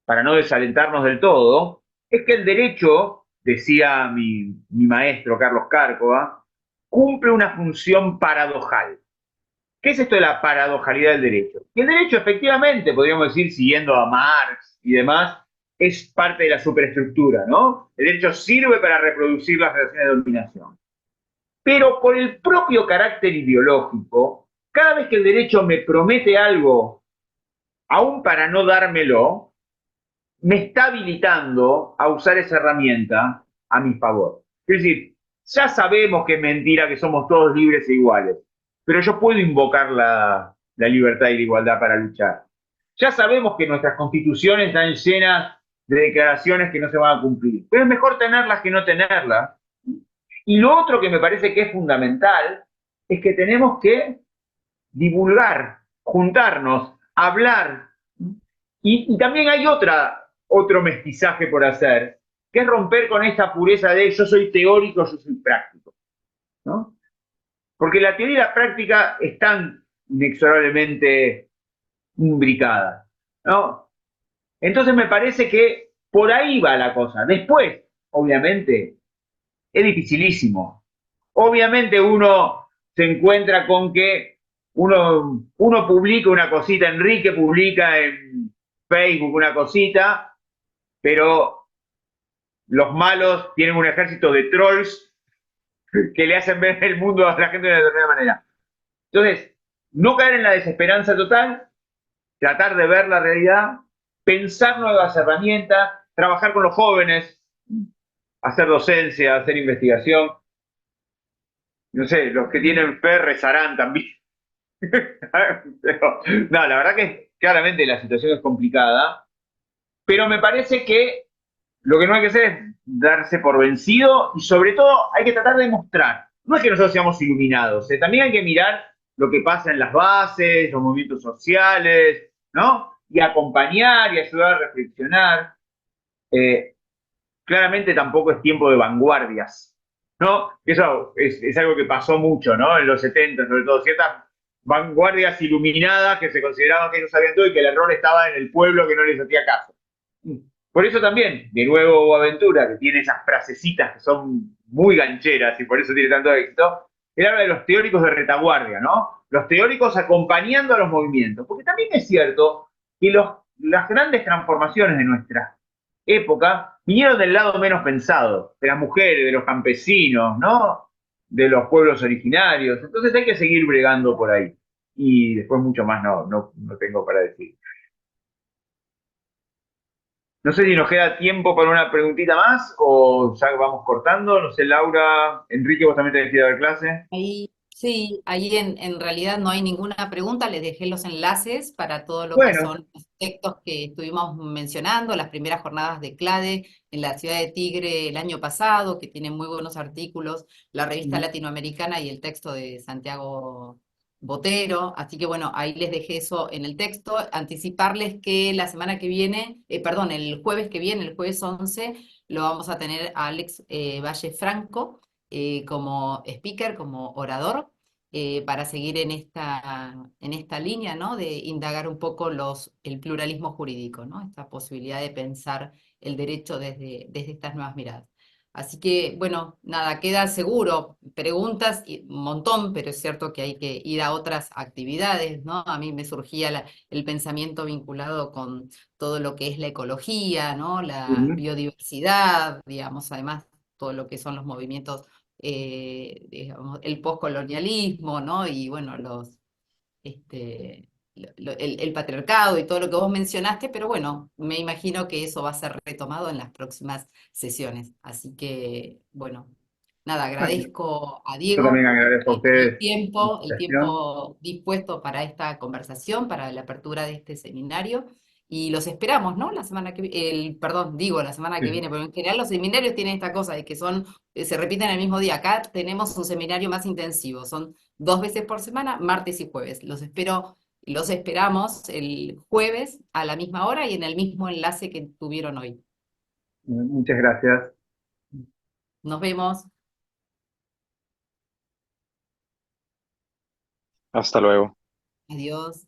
para no desalentarnos del todo, es que el derecho, decía mi maestro Carlos Cárcova, cumple una función paradojal. ¿Qué es esto de la paradojalidad del derecho? Que el derecho, efectivamente, podríamos decir, siguiendo a Marx y demás, es parte de la superestructura, ¿no? El derecho sirve para reproducir las relaciones de dominación. Pero por el propio carácter ideológico, cada vez que el derecho me promete algo, aún para no dármelo, me está habilitando a usar esa herramienta a mi favor. Es decir, ya sabemos que es mentira que somos todos libres e iguales, pero yo puedo invocar la libertad y la igualdad para luchar. Ya sabemos que nuestras constituciones están llenas de declaraciones que no se van a cumplir, pero es mejor tenerlas que no tenerlas. Y lo otro que me parece que es fundamental es que tenemos que divulgar, juntarnos, hablar. Y también hay otro mestizaje por hacer, que es romper con esta pureza de yo soy teórico, yo soy práctico, ¿no? Porque la teoría y la práctica están inexorablemente imbricadas, ¿no? Entonces me parece que por ahí va la cosa. Después, obviamente, es dificilísimo. Obviamente uno se encuentra con que uno publica una cosita, Enrique publica en Facebook una cosita, pero los malos tienen un ejército de trolls que le hacen ver el mundo a la gente de una determinada manera. Entonces, no caer en la desesperanza total, tratar de ver la realidad, pensar nuevas herramientas, trabajar con los jóvenes, hacer docencia, hacer investigación. No sé, los que tienen fe rezarán también. Pero, no, la verdad que claramente la situación es complicada, pero me parece que lo que no hay que hacer es darse por vencido y sobre todo hay que tratar de mostrar. No es que nosotros seamos iluminados, también hay que mirar lo que pasa en las bases, los movimientos sociales, ¿no? Y acompañar y ayudar a reflexionar. Eh, Claramente tampoco es tiempo de vanguardias, ¿no? Eso es algo que pasó mucho, ¿no? En los 70, sobre todo, ciertas vanguardias iluminadas que se consideraban que ellos sabían todo y que el error estaba en el pueblo que no les hacía caso. Por eso también, de nuevo, Boaventura, que tiene esas frasecitas que son muy gancheras y por eso tiene tanto éxito, él habla de los teóricos de retaguardia, ¿no? Los teóricos acompañando a los movimientos. Porque también es cierto que las grandes transformaciones de nuestra época vinieron del lado menos pensado, de las mujeres, de los campesinos, ¿no? De los pueblos originarios. Entonces hay que seguir bregando por ahí. Y después mucho más no tengo para decir. No sé si nos queda tiempo para una preguntita más o ya vamos cortando. No sé, Laura, Enrique, vos también tenés que ir a dar clase. Ahí, sí, ahí en realidad no hay ninguna pregunta, les dejé los enlaces para todo lo que Bueno, son los textos que estuvimos mencionando, las primeras jornadas de CLADE en la ciudad de Tigre el año pasado, que tienen muy buenos artículos, la revista latinoamericana y el texto de Santiago Botero, así que bueno, ahí les dejé eso en el texto, anticiparles que la semana que viene, perdón, el jueves que viene, el jueves 11, lo vamos a tener a Alex Valle Franco como speaker, como orador, para seguir en esta línea, ¿no? De indagar un poco el pluralismo jurídico, ¿no? Esta posibilidad de pensar el derecho desde estas nuevas miradas. Así que, bueno, nada, queda seguro, preguntas un montón, pero es cierto que hay que ir a otras actividades, ¿no? A mí me surgía el pensamiento vinculado con todo lo que es la ecología, ¿no? La biodiversidad, digamos, además todo lo que son los movimientos digamos, el poscolonialismo, ¿no? Y bueno, el patriarcado y todo lo que vos mencionaste, pero bueno, me imagino que eso va a ser retomado en las próximas sesiones. Así que, bueno, nada, bueno, agradezco a yo también Diego agradezco a el ustedes la el invitación. tiempo dispuesto para esta conversación, para la apertura de este seminario. Y los esperamos, ¿no? La semana que perdón, digo la semana que Sí. viene, porque en general los seminarios tienen esta cosa de que se repiten el mismo día. Acá tenemos un seminario más intensivo, son 2 veces por semana, martes y jueves. Los esperamos el jueves a la misma hora y en el mismo enlace que tuvieron hoy. Muchas gracias. Nos vemos. Hasta luego. Adiós.